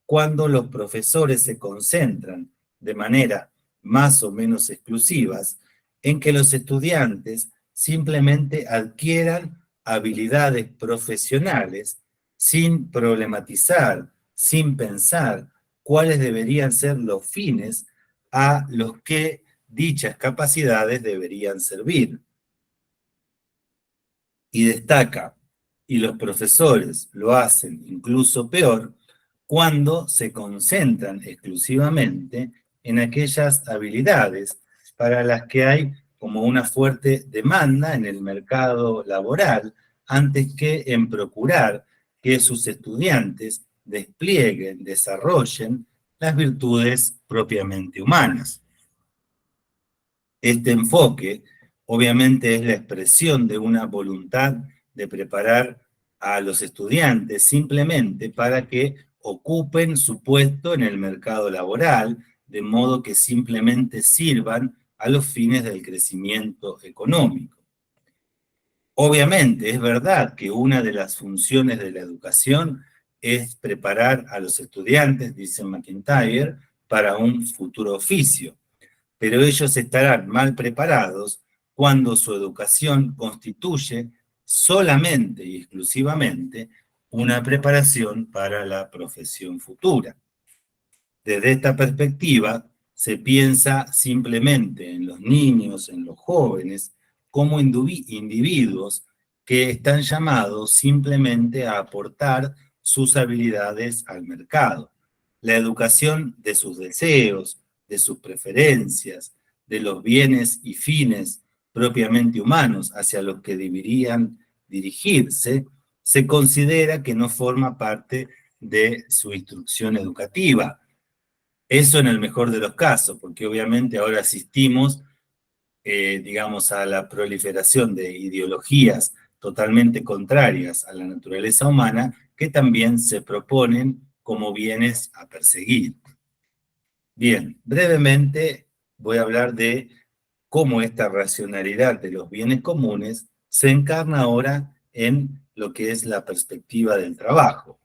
cuando los profesores se concentran de manera más o menos exclusivas en que los estudiantes simplemente adquieran habilidades profesionales sin problematizar, sin pensar cuáles deberían ser los fines a los que dichas capacidades deberían servir. Y destaca, y los profesores lo hacen incluso peor, cuando se concentran exclusivamente en aquellas habilidades para las que hay como una fuerte demanda en el mercado laboral, antes que en procurar que sus estudiantes desplieguen, desarrollen las virtudes propiamente humanas. Este enfoque obviamente es la expresión de una voluntad de preparar a los estudiantes simplemente para que ocupen su puesto en el mercado laboral, de modo que simplemente sirvan a los fines del crecimiento económico. Obviamente es verdad que una de las funciones de la educación es preparar a los estudiantes, dice McIntyre, para un futuro oficio, pero ellos estarán mal preparados cuando su educación constituye solamente y exclusivamente una preparación para la profesión futura. Desde esta perspectiva, se piensa simplemente en los niños, en los jóvenes, como individuos que están llamados simplemente a aportar sus habilidades al mercado. La educación de sus deseos, de sus preferencias, de los bienes y fines propiamente humanos hacia los que deberían dirigirse, se considera que no forma parte de su instrucción educativa. Eso en el mejor de los casos, porque obviamente ahora asistimos, digamos, a la proliferación de ideologías totalmente contrarias a la naturaleza humana que también se proponen como bienes a perseguir. Bien, brevemente voy a hablar de cómo esta racionalidad de los bienes comunes se encarna ahora en lo que es la perspectiva del trabajo.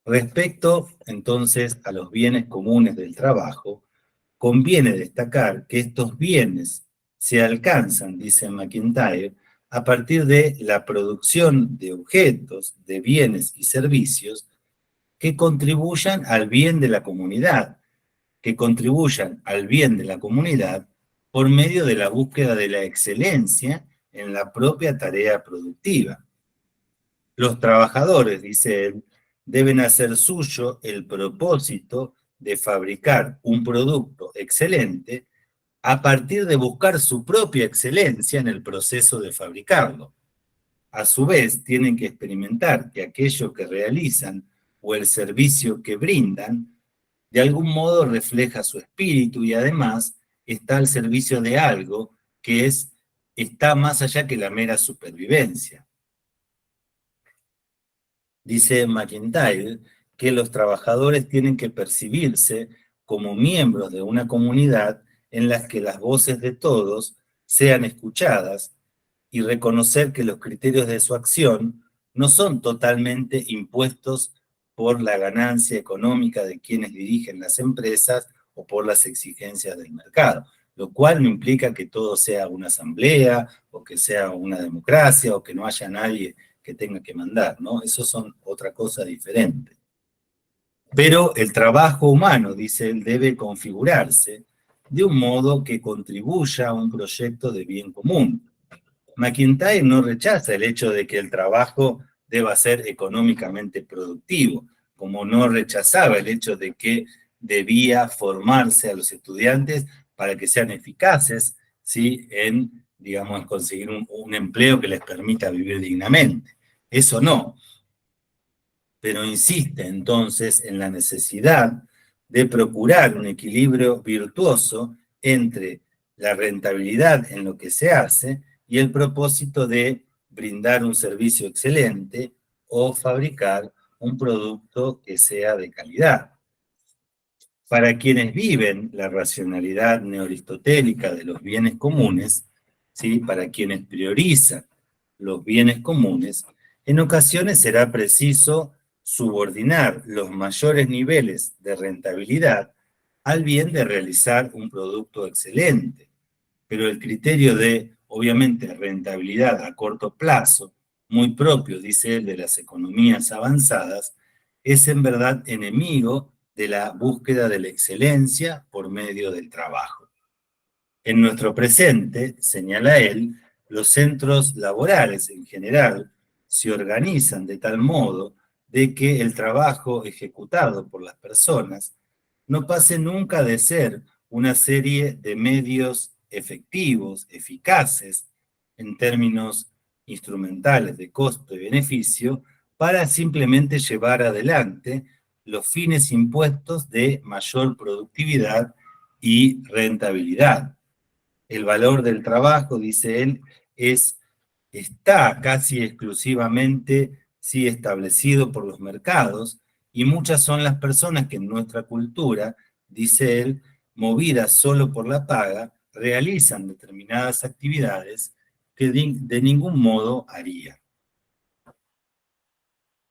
Respecto, entonces, a los bienes comunes del trabajo, conviene destacar que estos bienes se alcanzan, dice McIntyre, a partir de la producción de objetos, de bienes y servicios que contribuyan al bien de la comunidad, por medio de la búsqueda de la excelencia en la propia tarea productiva. Los trabajadores, dice él, deben hacer suyo el propósito de fabricar un producto excelente a partir de buscar su propia excelencia en el proceso de fabricarlo. A su vez, tienen que experimentar que aquello que realizan o el servicio que brindan, de algún modo refleja su espíritu y además está al servicio de algo que está más allá que la mera supervivencia. Dice McIntyre que los trabajadores tienen que percibirse como miembros de una comunidad en la que las voces de todos sean escuchadas y reconocer que los criterios de su acción no son totalmente impuestos por la ganancia económica de quienes dirigen las empresas o por las exigencias del mercado, lo cual no implica que todo sea una asamblea o que sea una democracia o que no haya nadie que tenga que mandar, ¿no? Eso son otra cosa diferente. Pero el trabajo humano, dice él, debe configurarse de un modo que contribuya a un proyecto de bien común. McIntyre no rechaza el hecho de que el trabajo deba ser económicamente productivo, como no rechazaba el hecho de que debía formarse a los estudiantes para que sean eficaces, ¿sí?, en, digamos, conseguir un empleo que les permita vivir dignamente. Eso no. Pero insiste entonces en la necesidad de procurar un equilibrio virtuoso entre la rentabilidad en lo que se hace y el propósito de brindar un servicio excelente o fabricar un producto que sea de calidad. Para quienes viven la racionalidad neoaristotélica de los bienes comunes, ¿sí?, para quienes priorizan los bienes comunes, en ocasiones será preciso subordinar los mayores niveles de rentabilidad al bien de realizar un producto excelente. Pero el criterio de, obviamente, rentabilidad a corto plazo, muy propio, dice él, de las economías avanzadas, es en verdad enemigo de la búsqueda de la excelencia por medio del trabajo. En nuestro presente, señala él, los centros laborales en general se organizan de tal modo de que el trabajo ejecutado por las personas no pase nunca de ser una serie de medios efectivos, eficaces, en términos instrumentales de costo y beneficio, para simplemente llevar adelante los fines impuestos de mayor productividad y rentabilidad. El valor del trabajo, dice él, está casi exclusivamente sí establecido por los mercados, y muchas son las personas que en nuestra cultura, dice él, movidas solo por la paga, realizan determinadas actividades que de ningún modo harían.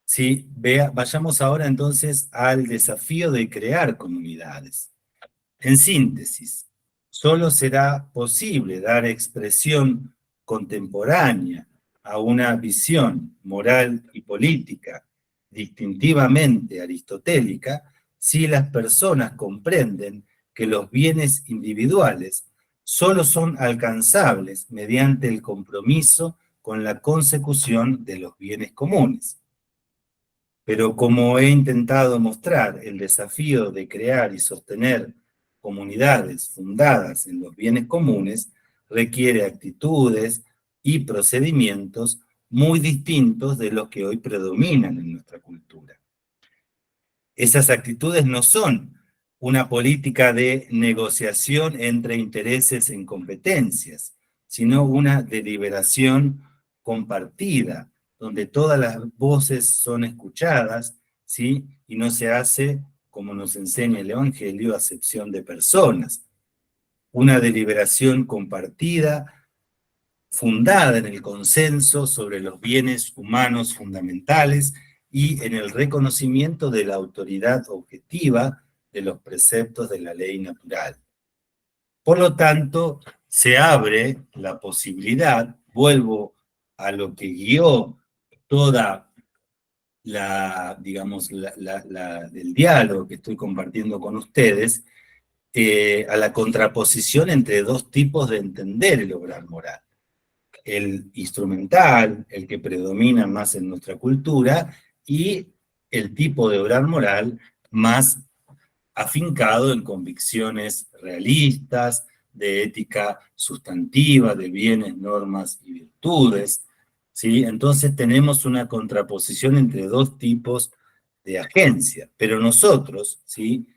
¿sí? Vayamos ahora entonces al desafío de crear comunidades. En síntesis, solo será posible dar expresión contemporánea a una visión moral y política distintivamente aristotélica si las personas comprenden que los bienes individuales solo son alcanzables mediante el compromiso con la consecución de los bienes comunes. Pero como he intentado mostrar, el desafío de crear y sostener comunidades fundadas en los bienes comunes requiere actitudes y procedimientos muy distintos de los que hoy predominan en nuestra cultura. Esas actitudes no son una política de negociación entre intereses en competencias, sino una deliberación compartida, donde todas las voces son escuchadas, ¿sí? Y no se hace, como nos enseña el Evangelio, acepción de personas. Una deliberación compartida, fundada en el consenso sobre los bienes humanos fundamentales y en el reconocimiento de la autoridad objetiva de los preceptos de la ley natural. Por lo tanto, se abre la posibilidad, vuelvo a lo que guió toda digamos, el diálogo que estoy compartiendo con ustedes, a la contraposición entre dos tipos de entender el obrar moral. El instrumental, el que predomina más en nuestra cultura, y el tipo de obrar moral más afincado en convicciones realistas, de ética sustantiva, de bienes, normas y virtudes, ¿sí? Entonces tenemos una contraposición entre dos tipos de agencia, pero nosotros, ¿sí?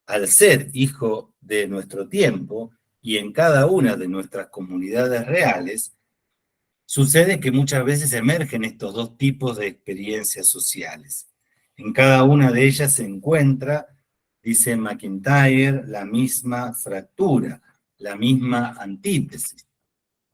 Al ser hijo de nuestro tiempo y en cada una de nuestras comunidades reales, sucede que muchas veces emergen estos dos tipos de experiencias sociales. En cada una de ellas se encuentra, dice McIntyre, la misma fractura, la misma antítesis.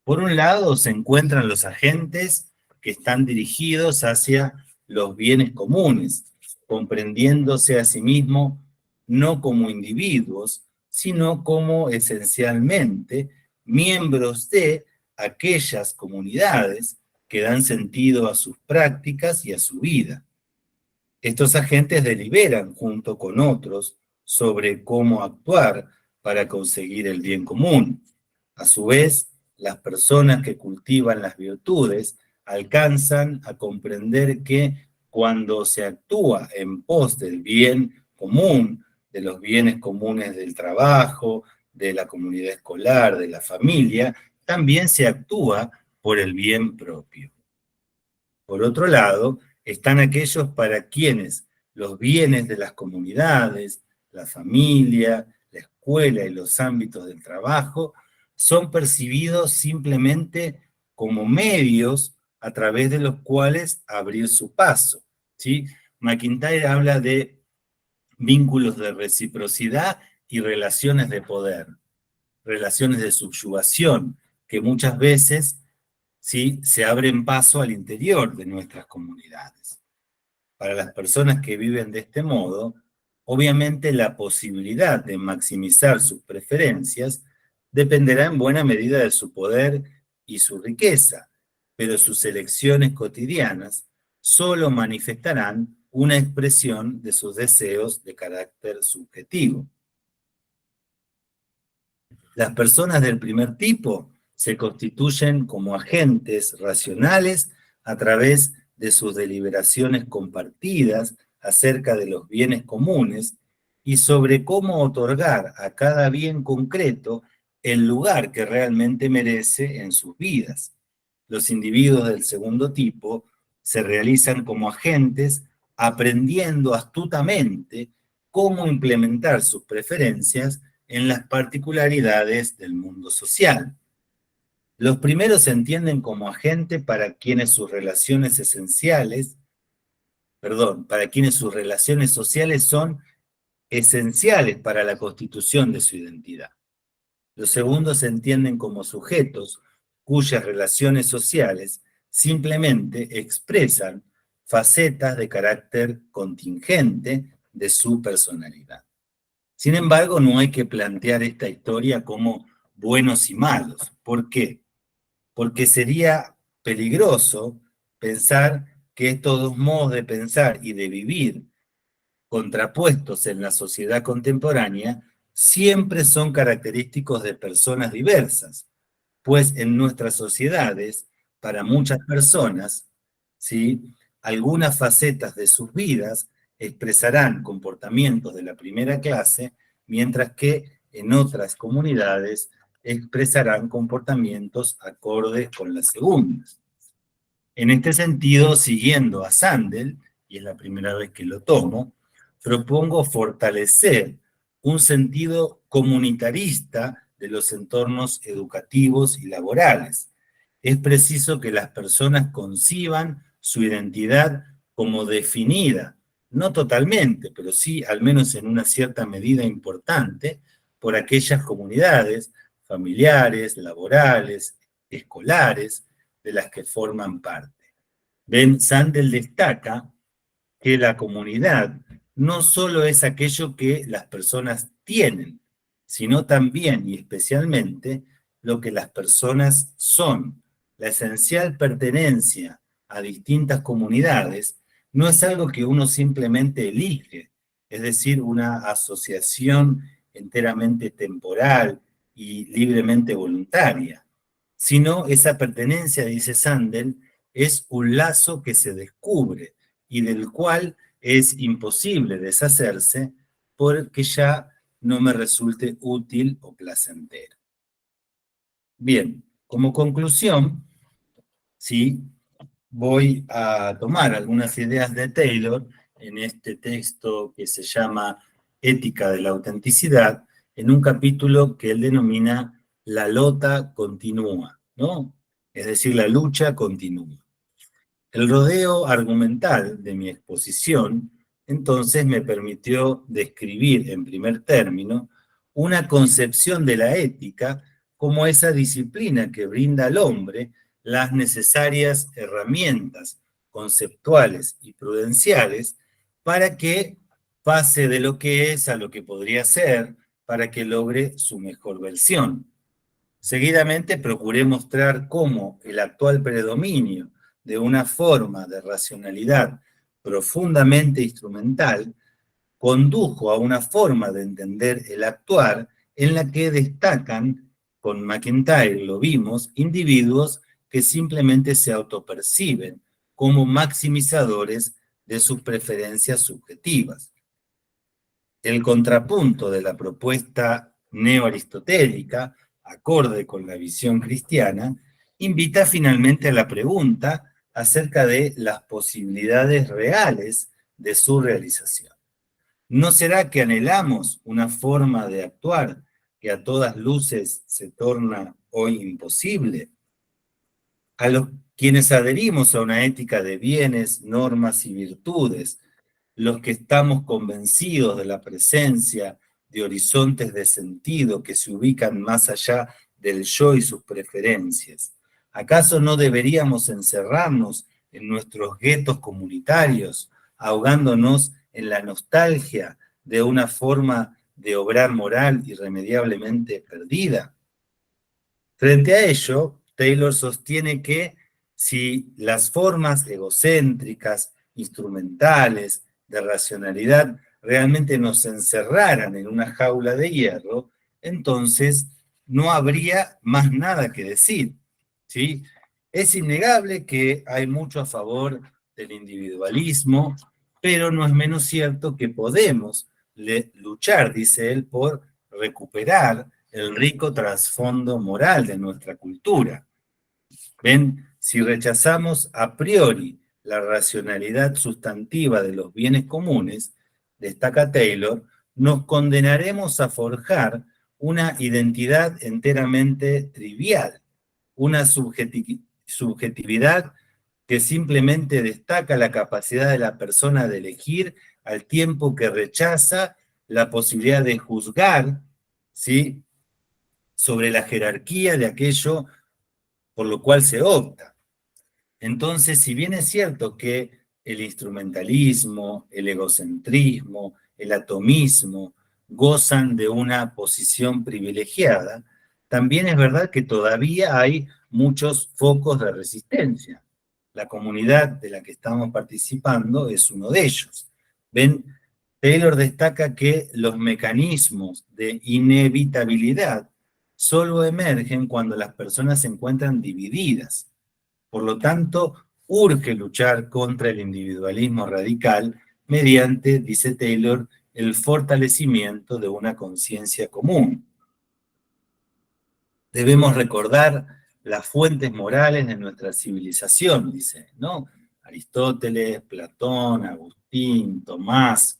Por un lado se encuentran los agentes que están dirigidos hacia los bienes comunes, comprendiéndose a sí mismos no como individuos, sino como esencialmente miembros de aquellas comunidades que dan sentido a sus prácticas y a su vida. Estos agentes deliberan junto con otros sobre cómo actuar para conseguir el bien común. A su vez, las personas que cultivan las virtudes alcanzan a comprender que cuando se actúa en pos del bien común, de los bienes comunes del trabajo, de la comunidad escolar, de la familia, también se actúa por el bien propio. Por otro lado, están aquellos para quienes los bienes de las comunidades, la familia, la escuela y los ámbitos del trabajo son percibidos simplemente como medios a través de los cuales abrir su paso, ¿sí? McIntyre habla de vínculos de reciprocidad y relaciones de poder, relaciones de subyugación, que muchas veces, ¿sí?, se abren paso al interior de nuestras comunidades. Para las personas que viven de este modo, obviamente la posibilidad de maximizar sus preferencias dependerá en buena medida de su poder y su riqueza, pero sus elecciones cotidianas solo manifestarán una expresión de sus deseos de carácter subjetivo. Las personas del primer tipo se constituyen como agentes racionales a través de sus deliberaciones compartidas acerca de los bienes comunes y sobre cómo otorgar a cada bien concreto el lugar que realmente merece en sus vidas. Los individuos del segundo tipo se realizan como agentes aprendiendo astutamente cómo implementar sus preferencias en las particularidades del mundo social. Los primeros se entienden como agente para quienes sus relaciones sociales son esenciales para la constitución de su identidad. Los segundos se entienden como sujetos cuyas relaciones sociales simplemente expresan facetas de carácter contingente de su personalidad. Sin embargo, no hay que plantear esta historia como buenos y malos. ¿Por qué? Porque sería peligroso pensar que estos dos modos de pensar y de vivir contrapuestos en la sociedad contemporánea siempre son característicos de personas diversas, pues en nuestras sociedades, para muchas personas, ¿sí?, algunas facetas de sus vidas expresarán comportamientos de la primera clase, mientras que en otras comunidades expresarán comportamientos acordes con la segunda. En este sentido, siguiendo a Sandel, y es la primera vez que lo tomo, propongo fortalecer un sentido comunitarista de los entornos educativos y laborales. Es preciso que las personas conciban su identidad como definida, no totalmente, pero sí al menos en una cierta medida importante, por aquellas comunidades familiares, laborales, escolares, de las que forman parte. Ben Sandel destaca que la comunidad no solo es aquello que las personas tienen, sino también y especialmente lo que las personas son. La esencial pertenencia a distintas comunidades no es algo que uno simplemente elige, es decir, una asociación enteramente temporal y libremente voluntaria, sino esa pertenencia, dice Sandel, es un lazo que se descubre y del cual es imposible deshacerse porque ya no me resulte útil o placentero. Bien, como conclusión, ¿sí?, voy a tomar algunas ideas de Taylor en este texto que se llama Ética de la Autenticidad, en un capítulo que él denomina La lota continúa, ¿no? Es decir, la lucha continúa. El rodeo argumental de mi exposición, entonces, me permitió describir en primer término una concepción de la ética como esa disciplina que brinda al hombre las necesarias herramientas conceptuales y prudenciales para que pase de lo que es a lo que podría ser, para que logre su mejor versión. Seguidamente procuré mostrar cómo el actual predominio de una forma de racionalidad profundamente instrumental condujo a una forma de entender el actuar en la que destacan, con McIntyre lo vimos, individuos que simplemente se autoperciben como maximizadores de sus preferencias subjetivas. El contrapunto de la propuesta neoaristotélica, acorde con la visión cristiana, invita finalmente a la pregunta acerca de las posibilidades reales de su realización. ¿No será que anhelamos una forma de actuar que a todas luces se torna hoy imposible? A los quienes adherimos a una ética de bienes, normas y virtudes, los que estamos convencidos de la presencia de horizontes de sentido que se ubican más allá del yo y sus preferencias, ¿acaso no deberíamos encerrarnos en nuestros guetos comunitarios, ahogándonos en la nostalgia de una forma de obrar moral irremediablemente perdida? Frente a ello, Taylor sostiene que si las formas egocéntricas, instrumentales, de racionalidad realmente nos encerraran en una jaula de hierro, entonces no habría más nada que decir, ¿sí? Es innegable que hay mucho a favor del individualismo, pero no es menos cierto que podemos luchar, dice él, por recuperar el rico trasfondo moral de nuestra cultura. ¿Ven? Si rechazamos a priori la racionalidad sustantiva de los bienes comunes, destaca Taylor, nos condenaremos a forjar una identidad enteramente trivial, una subjetividad que simplemente destaca la capacidad de la persona de elegir al tiempo que rechaza la posibilidad de juzgar, ¿sí?, sobre la jerarquía de aquello por lo cual se opta. Entonces, si bien es cierto que el instrumentalismo, el egocentrismo, el atomismo, gozan de una posición privilegiada, también es verdad que todavía hay muchos focos de resistencia. La comunidad de la que estamos participando es uno de ellos. Ven, Taylor destaca que los mecanismos de inevitabilidad solo emergen cuando las personas se encuentran divididas. Por lo tanto, urge luchar contra el individualismo radical mediante, dice Taylor, el fortalecimiento de una conciencia común. Debemos recordar las fuentes morales de nuestra civilización, dice, ¿no? Aristóteles, Platón, Agustín, Tomás,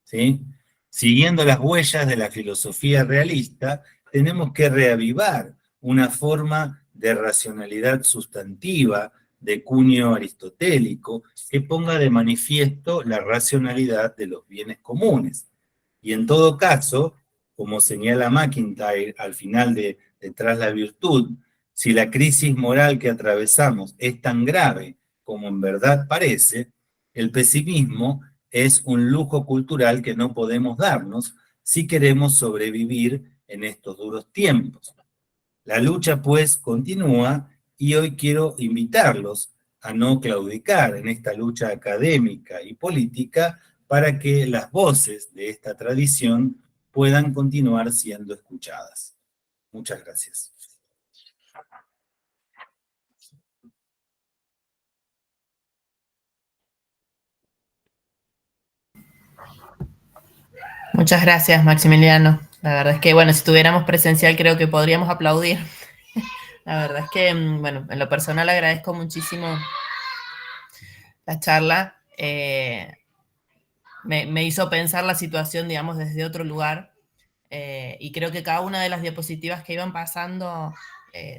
¿sí? Siguiendo las huellas de la filosofía realista, tenemos que reavivar una forma de racionalidad sustantiva de cuño aristotélico que ponga de manifiesto la racionalidad de los bienes comunes. Y en todo caso, como señala MacIntyre al final de Tras la virtud, si la crisis moral que atravesamos es tan grave como en verdad parece, el pesimismo es un lujo cultural que no podemos darnos si queremos sobrevivir en estos duros tiempos. La lucha, pues, continúa y hoy quiero invitarlos a no claudicar en esta lucha académica y política para que las voces de esta tradición puedan continuar siendo escuchadas. Muchas gracias.
Muchas gracias, Maximiliano. La verdad es que, bueno, si estuviéramos presencial creo que podríamos aplaudir. La verdad es que, bueno, en lo personal agradezco muchísimo la charla. Me hizo pensar la situación, digamos, desde otro lugar. Y creo que cada una de las diapositivas que iban pasando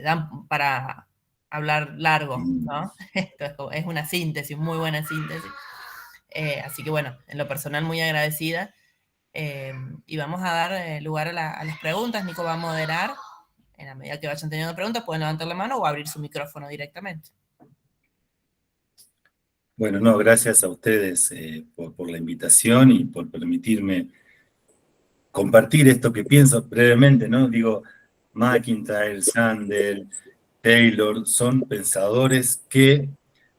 dan para hablar largo, ¿no? Esto es una síntesis, muy buena síntesis. Así que, bueno, en lo personal muy agradecida. Y vamos a dar lugar a las preguntas. Nico va a moderar. En la medida que vayan teniendo preguntas, pueden levantar la mano o abrir su micrófono directamente.
Bueno, no, gracias a ustedes por la invitación y por permitirme compartir esto que pienso brevemente, ¿no? Digo, MacIntyre, Sandel, Taylor, son pensadores que,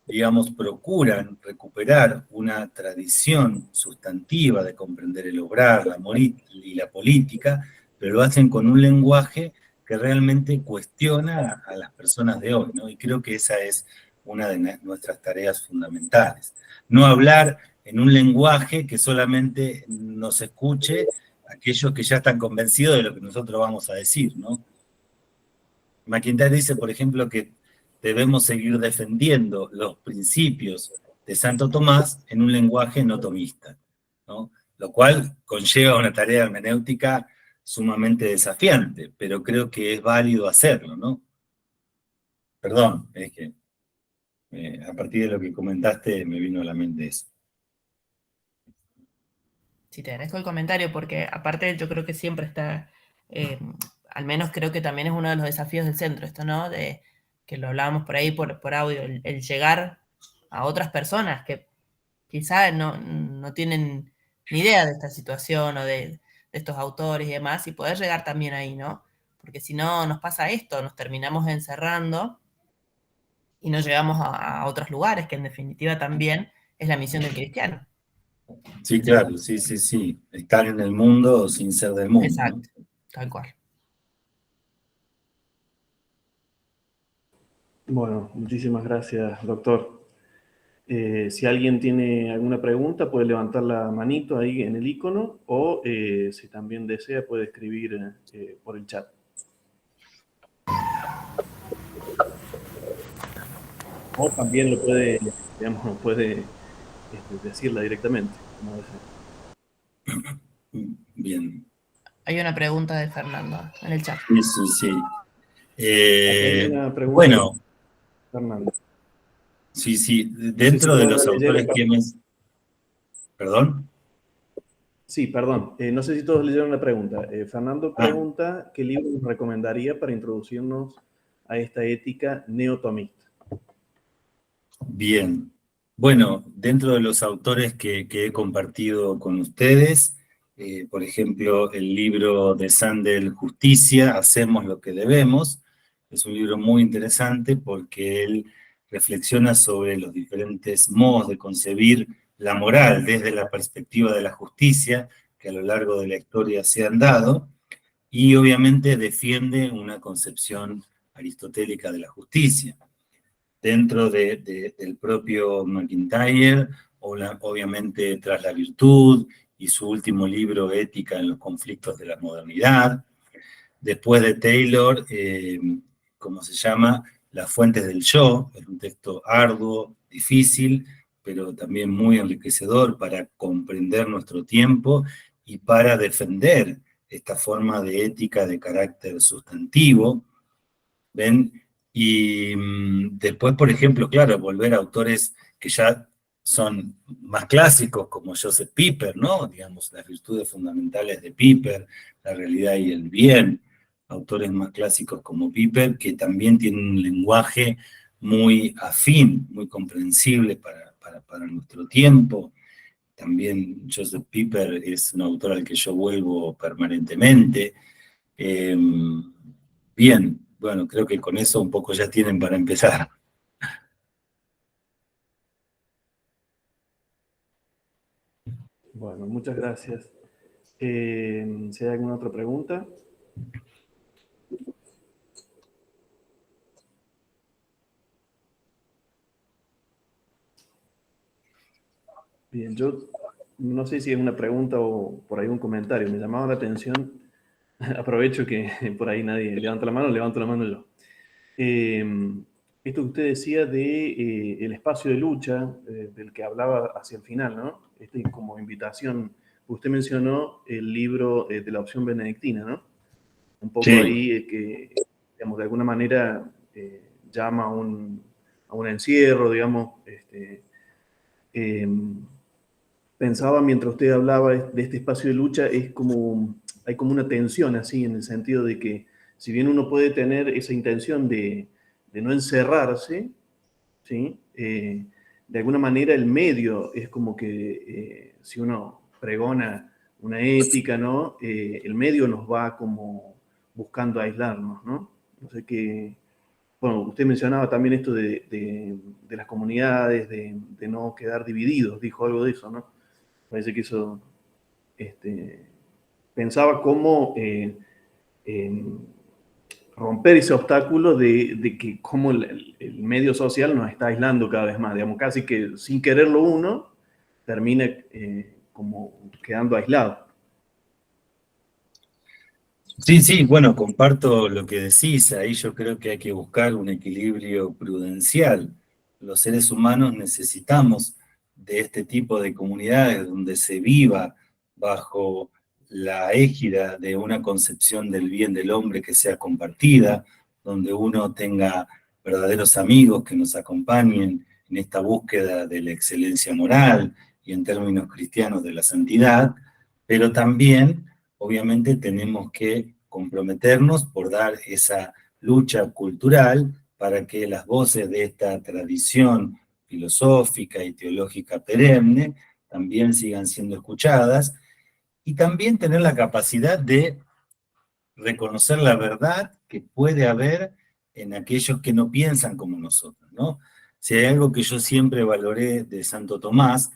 digamos, procuran recuperar una tradición sustantiva de comprender el obrar, la moral y la política, pero lo hacen con un lenguaje que realmente cuestiona a las personas de hoy, ¿no? Y creo que esa es una de nuestras tareas fundamentales. No hablar en un lenguaje que solamente nos escuche aquellos que ya están convencidos de lo que nosotros vamos a decir, ¿no? MacIntyre dice, por ejemplo, que debemos seguir defendiendo los principios de Santo Tomás en un lenguaje no tomista, ¿no? Lo cual conlleva una tarea hermenéutica sumamente desafiante, pero creo que es válido hacerlo, ¿no? Perdón, es que a partir de lo que comentaste me vino a la mente eso.
Sí, te agradezco el comentario porque aparte yo creo que siempre está, al menos creo que también es uno de los desafíos del centro, esto, ¿no? De que lo hablábamos por ahí por audio, el llegar a otras personas que quizás no tienen ni idea de esta situación o de estos autores y demás, y poder llegar también ahí, ¿no? Porque si no nos pasa esto, nos terminamos encerrando y no llegamos a otros lugares, que en definitiva también es la misión del cristiano.
Sí, claro, sí, sí, sí. Estar en el mundo sin ser del mundo,
Exacto,
¿no?
tal cual.
Bueno, muchísimas gracias, doctor. Si alguien tiene alguna pregunta, puede levantar la manito ahí en el icono o si también desea, puede escribir por el chat. O también lo puede, digamos, puede decirla directamente, como desea.
Bien.
Hay una pregunta de Fernando en el chat.
Sí, sí, sí.
Hay una pregunta
Bueno,
de Fernando.
sí, sí.
No sé si
Dentro de
todos
los
leyeron,
autores que me... ¿Perdón?
sí, perdón. No sé si todos leyeron la pregunta. Fernando
Ah,
pregunta qué libro nos recomendaría para introducirnos a esta ética neotomista.
bien. Bueno, dentro de los autores que he compartido con ustedes, por ejemplo, el libro de Sandel, Justicia, Hacemos lo que debemos, es un libro muy interesante porque él reflexiona sobre los diferentes modos de concebir la moral desde la perspectiva de la justicia que a lo largo de la historia se han dado, y obviamente defiende una concepción aristotélica de la justicia. Dentro del propio MacIntyre, obviamente Tras la virtud, y su último libro, Ética en los conflictos de la modernidad. Después de Taylor, ¿cómo se llama? Las fuentes del yo, es un texto arduo, difícil, pero también muy enriquecedor para comprender nuestro tiempo y para defender esta forma de ética de carácter sustantivo. ¿Ven? Y después, por ejemplo, claro, volver a autores que ya son más clásicos, como Joseph Pieper, ¿no? Digamos, las virtudes fundamentales de Pieper, la realidad y el bien. Autores más clásicos como Pieper, que también tienen un lenguaje muy afín, muy comprensible para nuestro tiempo. También Joseph Pieper es un autor al que yo vuelvo permanentemente. Bien, bueno, creo que con eso un poco ya tienen para empezar.
Bueno, muchas gracias. Si hay alguna otra pregunta. Bien, yo no sé si es una pregunta o por ahí un comentario. Me llamaba la atención, aprovecho que por ahí nadie levanta la mano, levanto la mano yo. Esto que usted decía de el espacio de lucha, del que hablaba hacia el final, ¿no? Como invitación, usted mencionó el libro de la opción benedictina, ¿no? Un poco
Sí.
ahí que, digamos, de alguna manera llama a un encierro, digamos. Pensaba mientras usted hablaba de este espacio de lucha, hay como una tensión así, en el sentido de que si bien uno puede tener esa intención de no encerrarse, ¿sí? De alguna manera el medio es como que si uno pregona una ética, ¿no? El medio nos va como buscando aislarnos, ¿no? No sé qué. Bueno, usted mencionaba también esto de las comunidades, de no quedar divididos, dijo algo de eso, ¿no? Parece que eso pensaba cómo romper ese obstáculo de que cómo el medio social nos está aislando cada vez más, digamos, casi que sin quererlo uno termina como quedando aislado.
Sí, sí, bueno, comparto lo que decís. Ahí yo creo que hay que buscar un equilibrio prudencial. Los seres humanos necesitamos de este tipo de comunidades donde se viva bajo la égida de una concepción del bien del hombre que sea compartida, donde uno tenga verdaderos amigos que nos acompañen en esta búsqueda de la excelencia moral y en términos cristianos de la santidad, pero también obviamente tenemos que comprometernos por dar esa lucha cultural para que las voces de esta tradición filosófica y teológica perenne también sigan siendo escuchadas, y también tener la capacidad de reconocer la verdad que puede haber en aquellos que no piensan como nosotros, ¿no? Si hay algo que yo siempre valoré de Santo Tomás,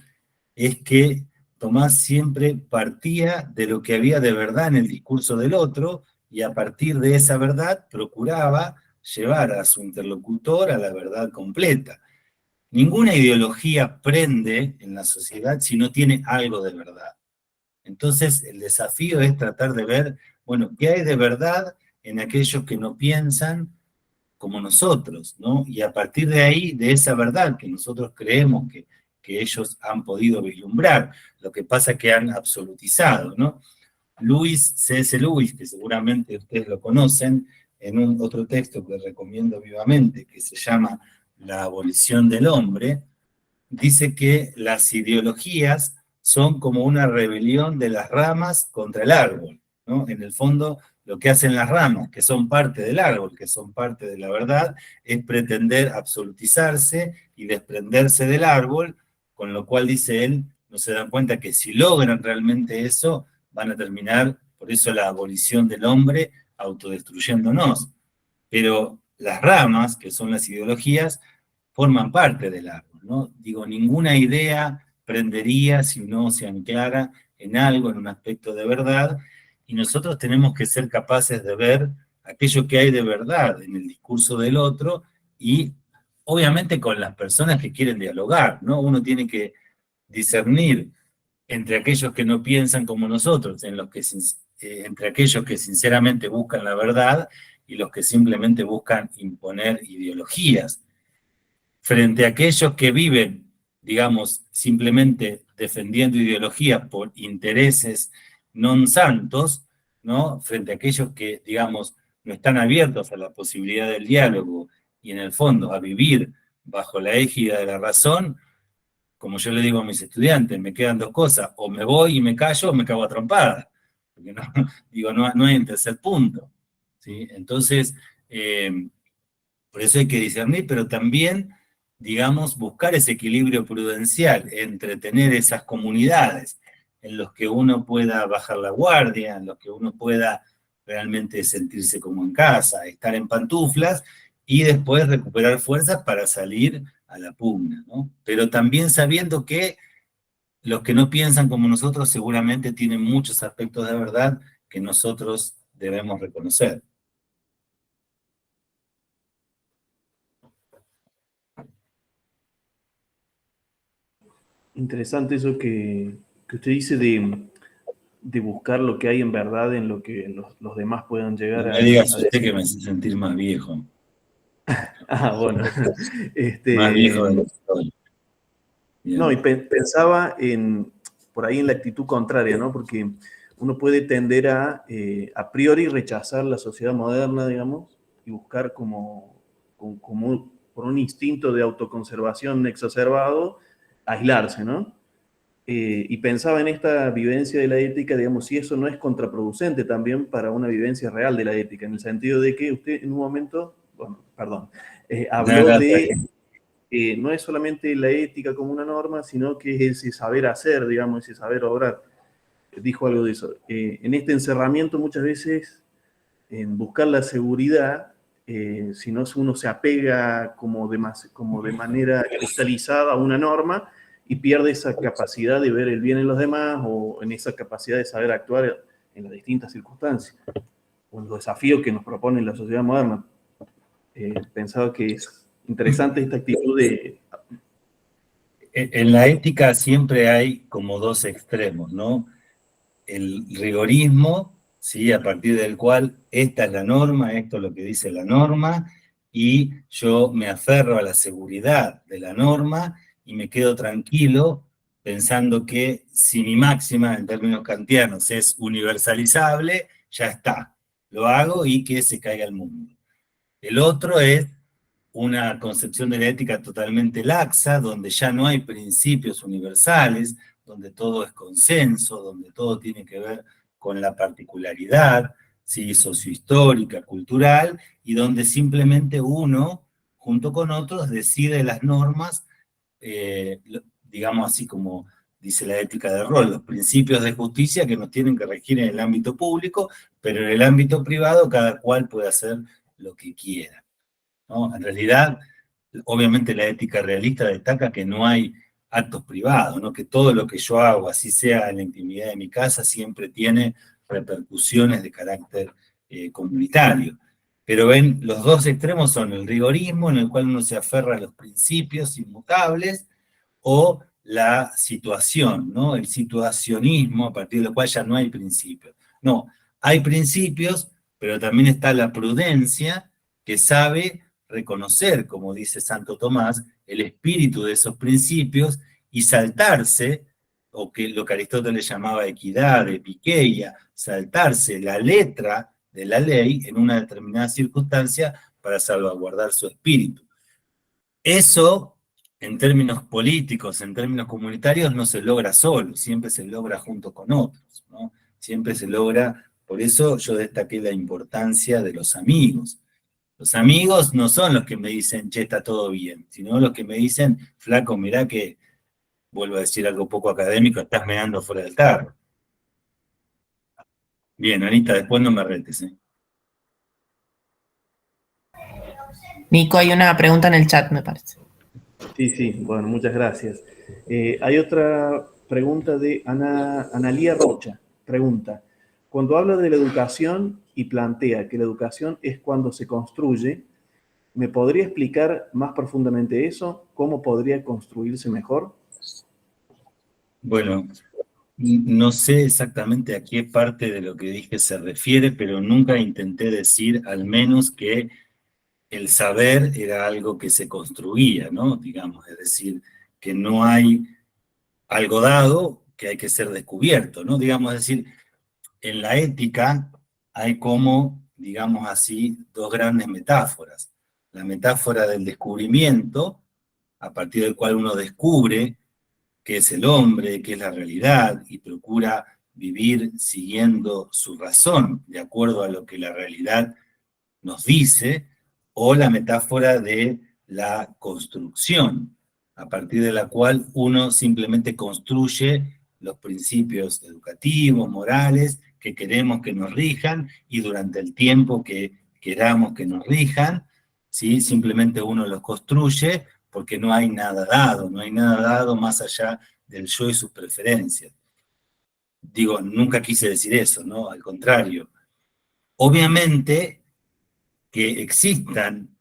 es que Tomás siempre partía de lo que había de verdad en el discurso del otro, y a partir de esa verdad procuraba llevar a su interlocutor a la verdad completa. Ninguna ideología prende en la sociedad si no tiene algo de verdad. Entonces, el desafío es tratar de ver, bueno, ¿qué hay de verdad en aquellos que no piensan como nosotros, ¿no? Y a partir de ahí, de esa verdad que nosotros creemos que ellos han podido vislumbrar, lo que pasa es que han absolutizado, ¿no? C.S. Lewis, que seguramente ustedes lo conocen, en un otro texto que recomiendo vivamente, que se llama La abolición del hombre, dice que las ideologías son como una rebelión de las ramas contra el árbol, ¿no? En el fondo, Lo que hacen las ramas, que son parte del árbol, que son parte de la verdad, es pretender absolutizarse y desprenderse del árbol, con lo cual, dice él, no se dan cuenta que si logran realmente eso, van a terminar, por eso la abolición del hombre, autodestruyéndonos. Pero las ramas, que son las ideologías, forman parte del árbol, ¿no? Digo, ninguna idea prendería si no se anclara en algo, en un aspecto de verdad, y nosotros tenemos que ser capaces de ver aquello que hay de verdad en el discurso del otro y obviamente con las personas que quieren dialogar, ¿no? Uno tiene que discernir entre aquellos que no piensan como nosotros, entre aquellos que sinceramente buscan la verdad y los que simplemente buscan imponer ideologías, frente a aquellos que viven, digamos, simplemente defendiendo ideologías por intereses non santos, ¿no? Frente a aquellos que, digamos, no están abiertos a la posibilidad del diálogo y en el fondo a vivir bajo la égida de la razón, como yo le digo a mis estudiantes, me quedan dos cosas, o me voy y me callo o me cago a trompadas, porque no, digo, no hay un tercer punto, ¿sí? Entonces, por eso hay que discernir, pero también, digamos, buscar ese equilibrio prudencial entre tener esas comunidades en los que uno pueda bajar la guardia, en los que uno pueda realmente sentirse como en casa, estar en pantuflas y después recuperar fuerzas para salir a la pugna, ¿no? Pero también sabiendo que los que no piensan como nosotros seguramente tienen muchos aspectos de verdad que nosotros debemos reconocer.
Interesante eso que usted dice de buscar lo que hay en verdad en lo que los demás puedan llegar
No
a
me digas usted
decir.
que me hace sentir más viejo.
Ah, bueno.
Más viejo de lo que soy.
No, y
Bien.
pensaba por ahí en la actitud contraria, ¿no? Porque uno puede tender a priori rechazar la sociedad moderna, digamos, y buscar por un instinto de autoconservación exacerbado, aislarse, ¿no? Y pensaba en esta vivencia de la ética, digamos, si eso no es contraproducente también para una vivencia real de la ética, en el sentido de que usted en un momento, bueno, perdón, habló
Nada,
de no es solamente la ética como una norma, sino que es ese saber hacer, digamos, ese saber obrar. Dijo algo de eso. En este encerramiento muchas veces, en buscar la seguridad, si no uno se apega como de manera cristalizada a una norma y pierde esa capacidad de ver el bien en los demás o en esa capacidad de saber actuar en las distintas circunstancias o en los desafíos que nos propone la sociedad moderna. Pensaba que es interesante esta actitud de...
En la ética siempre hay como dos extremos, ¿no? El rigorismo, ¿sí? A partir del cual esta es la norma, esto es lo que dice la norma, y yo me aferro a la seguridad de la norma y me quedo tranquilo pensando que si mi máxima en términos kantianos es universalizable, ya está, lo hago y que se caiga el mundo. El otro es una concepción de la ética totalmente laxa, donde ya no hay principios universales, donde todo es consenso, donde todo tiene que ver con la particularidad, ¿sí? Sociohistórica, cultural, y donde simplemente uno, junto con otros, decide las normas, digamos así como dice la ética de rol, los principios de justicia que nos tienen que regir en el ámbito público, pero en el ámbito privado cada cual puede hacer lo que quiera, ¿no? En realidad, obviamente la ética realista destaca que no hay actos privados, ¿no? Que todo lo que yo hago, así sea en la intimidad de mi casa, siempre tiene repercusiones de carácter comunitario. Pero ven, los dos extremos son el rigorismo, en el cual uno se aferra a los principios inmutables, o la situación, ¿no? El situacionismo, a partir del cual ya no hay principios. No, hay principios, pero también está la prudencia, que sabe reconocer, como dice Santo Tomás, el espíritu de esos principios y saltarse, o que lo que Aristóteles llamaba equidad, epiqueia, saltarse la letra de la ley en una determinada circunstancia para salvaguardar su espíritu. Eso, en términos políticos, en términos comunitarios, no se logra solo, siempre se logra junto con otros, ¿no? Siempre se logra Por eso yo destaqué la importancia de los amigos. Los amigos no son los que me dicen, che, está todo bien, sino los que me dicen, flaco, mirá que, vuelvo a decir algo poco académico, estás meando fuera del tarro. Bien, Anita, después no me retes, ¿eh?
Nico, hay una pregunta en el chat, me parece.
Sí, bueno, muchas gracias. Hay otra pregunta de Analía Rocha. Pregunta, cuando habla de la educación y plantea que la educación es cuando se construye, ¿me podría explicar más profundamente eso? ¿Cómo podría construirse mejor?
Bueno, no sé exactamente a qué parte de lo que dije se refiere, pero nunca intenté decir al menos que el saber era algo que se construía, ¿no? Digamos, es decir, que no hay algo dado que hay que ser descubierto, ¿no? Digamos, es decir, en la ética hay como, digamos así, dos grandes metáforas. La metáfora del descubrimiento, a partir del cual uno descubre qué es el hombre, qué es la realidad, y procura vivir siguiendo su razón, de acuerdo a lo que la realidad nos dice, o la metáfora de la construcción, a partir de la cual uno simplemente construye los principios educativos, morales, que queremos que nos rijan, y durante el tiempo que queramos que nos rijan, ¿sí? Simplemente uno los construye porque no hay nada dado más allá del yo y sus preferencias. Digo, nunca quise decir eso, ¿no? Al contrario. Obviamente que existan,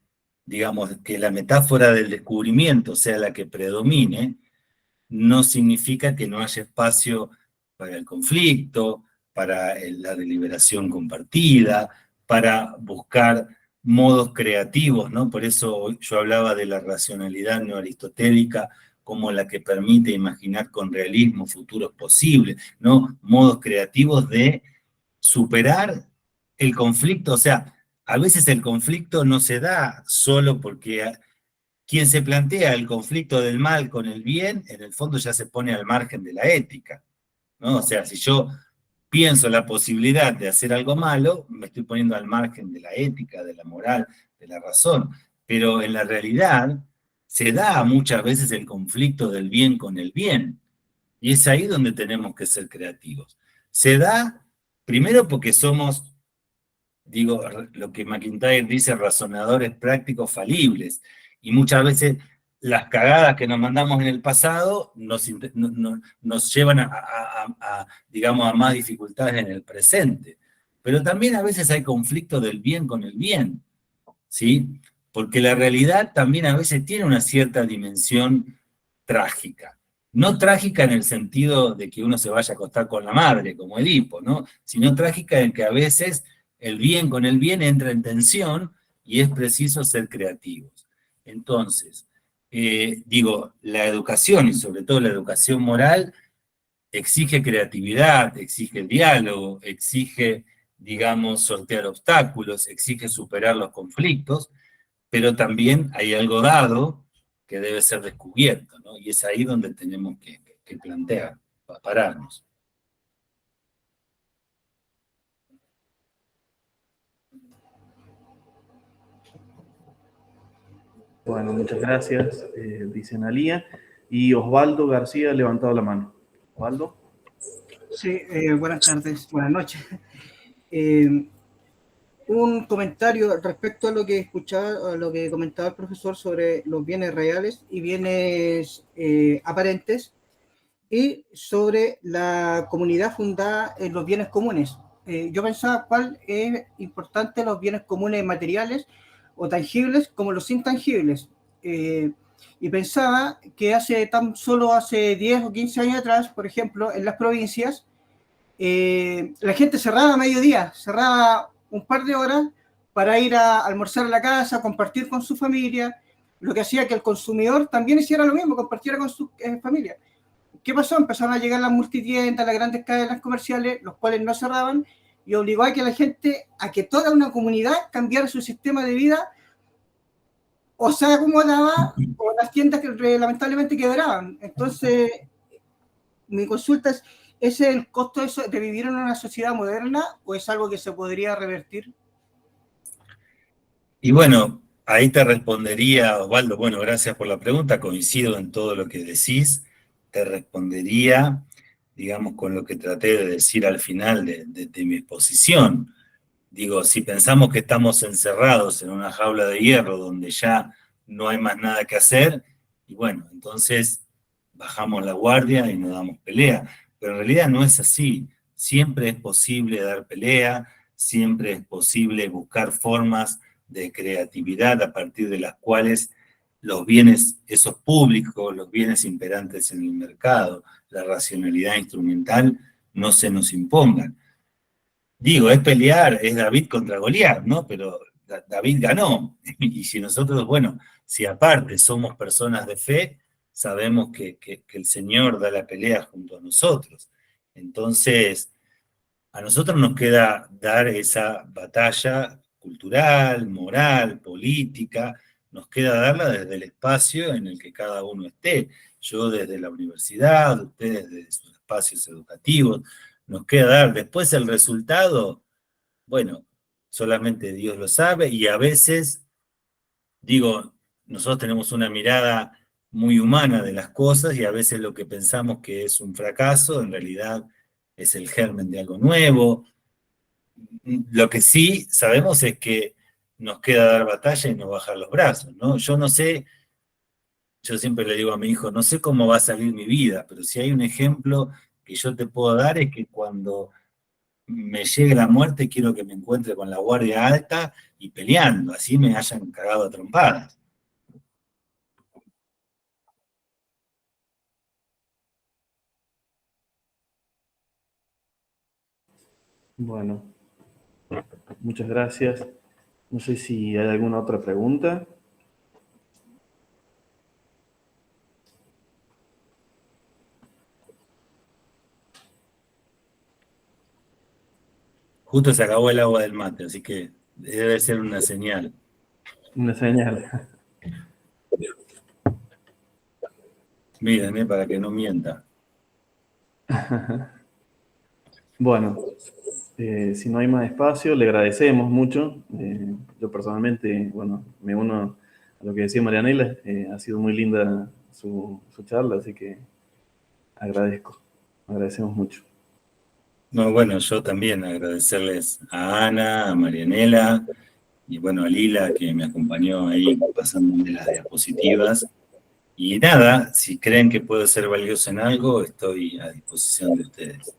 digamos, que la metáfora del descubrimiento sea la que predomine, no significa que no haya espacio para el conflicto, para la deliberación compartida, para buscar modos creativos, ¿no? Por eso yo hablaba de la racionalidad neoaristotélica como la que permite imaginar con realismo futuros posibles, ¿no? Modos creativos de superar el conflicto. O sea, a veces el conflicto no se da solo porque quien se plantea el conflicto del mal con el bien, en el fondo ya se pone al margen de la ética, ¿no? O sea, si yo pienso la posibilidad de hacer algo malo, me estoy poniendo al margen de la ética, de la moral, de la razón. Pero en la realidad se da muchas veces el conflicto del bien con el bien. Y es ahí donde tenemos que ser creativos. Se da, primero porque somos, digo, lo que McIntyre dice, razonadores prácticos falibles. Y muchas veces las cagadas que nos mandamos en el pasado nos llevan digamos, a más dificultades en el presente. Pero también a veces hay conflicto del bien con el bien, ¿sí? Porque la realidad también a veces tiene una cierta dimensión trágica. No trágica en el sentido de que uno se vaya a acostar con la madre, como Edipo, ¿no? Sino trágica en que a veces el bien con el bien entra en tensión y es preciso ser creativos. Entonces, digo, la educación, y sobre todo la educación moral, exige creatividad, exige diálogo, exige, digamos, sortear obstáculos, exige superar los conflictos, pero también hay algo dado que debe ser descubierto, ¿no? Y es ahí donde tenemos que plantear, pararnos.
Bueno, muchas gracias, dice Analía. Y Osvaldo García ha levantado la mano. Osvaldo.
Sí, buenas tardes, buenas noches. Un comentario respecto a lo que escuchaba, a lo que comentaba el profesor sobre los bienes reales y bienes aparentes, y sobre la comunidad fundada en los bienes comunes. Yo pensaba cuál es importante los bienes comunes materiales o tangibles como los intangibles. Y pensaba que solo hace 10 o 15 años atrás, por ejemplo, en las provincias, la gente cerraba a mediodía, cerraba un par de horas para ir a almorzar a la casa, compartir con su familia, lo que hacía que el consumidor también hiciera lo mismo, compartiera con su familia. ¿Qué pasó? Empezaron a llegar las multitiendas, las grandes cadenas comerciales, los cuales no cerraban, y obligó a que la gente, a que toda una comunidad cambiara su sistema de vida, o se acomodaba, o las tiendas que lamentablemente quebraban. Entonces, mi consulta es, ¿Es el costo de vivir en una sociedad moderna o es algo que se podría revertir?
Y bueno, ahí te respondería, Osvaldo, bueno, gracias por la pregunta, coincido en todo lo que decís, te respondería, digamos, con lo que traté de decir al final de mi exposición. Digo, si pensamos que estamos encerrados en una jaula de hierro donde ya no hay más nada que hacer, y bueno, entonces bajamos la guardia y no damos pelea. Pero en realidad no es así. Siempre es posible dar pelea, siempre es posible buscar formas de creatividad a partir de las cuales los bienes, esos públicos, los bienes imperantes en el mercado, la racionalidad instrumental, no se nos impongan. Digo, es pelear, es David contra Goliat, ¿no? Pero David ganó. Y si nosotros, bueno, si aparte somos personas de fe, sabemos que el Señor da la pelea junto a nosotros. Entonces, a nosotros nos queda dar esa batalla cultural, moral, política, nos queda darla desde el espacio en el que cada uno esté. Yo desde la universidad, ustedes desde sus espacios educativos, nos queda dar. Después el resultado, bueno, solamente Dios lo sabe y a veces, digo, nosotros tenemos una mirada muy humana de las cosas y a veces lo que pensamos que es un fracaso, en realidad es el germen de algo nuevo. Lo que sí sabemos es que nos queda dar batalla y no bajar los brazos, ¿no? Yo no sé, yo siempre le digo a mi hijo, no sé cómo va a salir mi vida, pero si hay un ejemplo que yo te puedo dar es que cuando me llegue la muerte quiero que me encuentre con la guardia alta y peleando, así me hayan cagado a trompadas.
Bueno, muchas gracias. No sé si hay alguna otra pregunta.
Justo se acabó el agua del mate, así que debe ser una señal.
Una señal.
Miren, para que no mienta.
Bueno, si no hay más espacio, le agradecemos mucho. Yo personalmente, bueno, me uno a lo que decía Marianela. Ha sido muy linda su charla, así que agradecemos mucho.
No, bueno, yo también agradecerles a Ana, a Marianela y bueno, a Lila que me acompañó ahí pasándome las diapositivas. Y nada, si creen que puedo ser valioso en algo, estoy a disposición de ustedes.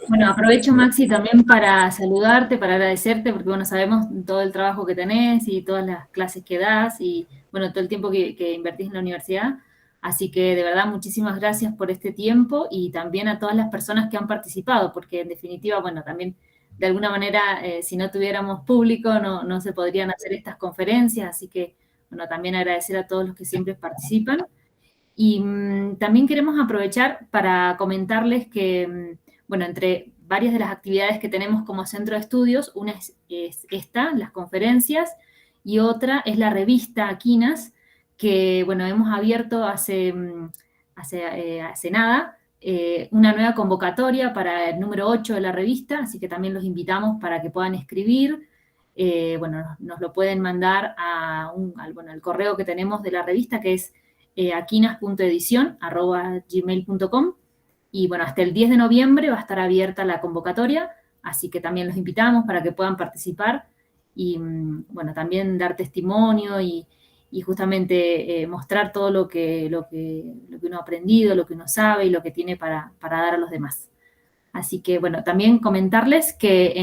Bueno, aprovecho, Maxi, también para saludarte, para agradecerte, porque bueno, sabemos todo el trabajo que tenés y todas las clases que das y bueno, todo el tiempo que invertís en la universidad. Así que de verdad, muchísimas gracias por este tiempo y también a todas las personas que han participado, porque en definitiva, bueno, también de alguna manera, si no tuviéramos público, no se podrían hacer estas conferencias. Así que, bueno, también agradecer a todos los que siempre participan. Y también queremos aprovechar para comentarles que, bueno, entre varias de las actividades que tenemos como centro de estudios, una es esta, las conferencias, y otra es la revista Aquinas, que, bueno, hemos abierto hace nada una nueva convocatoria para el número 8 de la revista, así que también los invitamos para que puedan escribir. Bueno, nos lo pueden mandar al correo que tenemos de la revista, que es aquinas.edición@gmail.com. Y bueno, hasta el 10 de noviembre va a estar abierta la convocatoria, así que también los invitamos para que puedan participar y bueno, también dar testimonio y justamente mostrar todo lo que uno ha aprendido, lo que uno sabe y lo que tiene para dar a los demás. Así que bueno, también comentarles que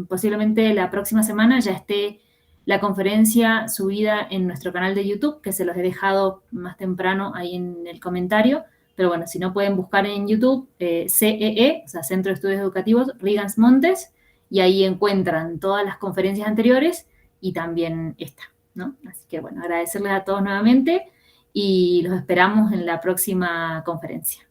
posiblemente la próxima semana ya esté la conferencia subida en nuestro canal de YouTube, que se los he dejado más temprano ahí en el comentario, pero bueno, si no pueden buscar en YouTube CEE, o sea, Centro de Estudios Educativos Rigans Montes, y ahí encuentran todas las conferencias anteriores y también esta, ¿no? Así que bueno, agradecerles a todos nuevamente y los esperamos en la próxima conferencia.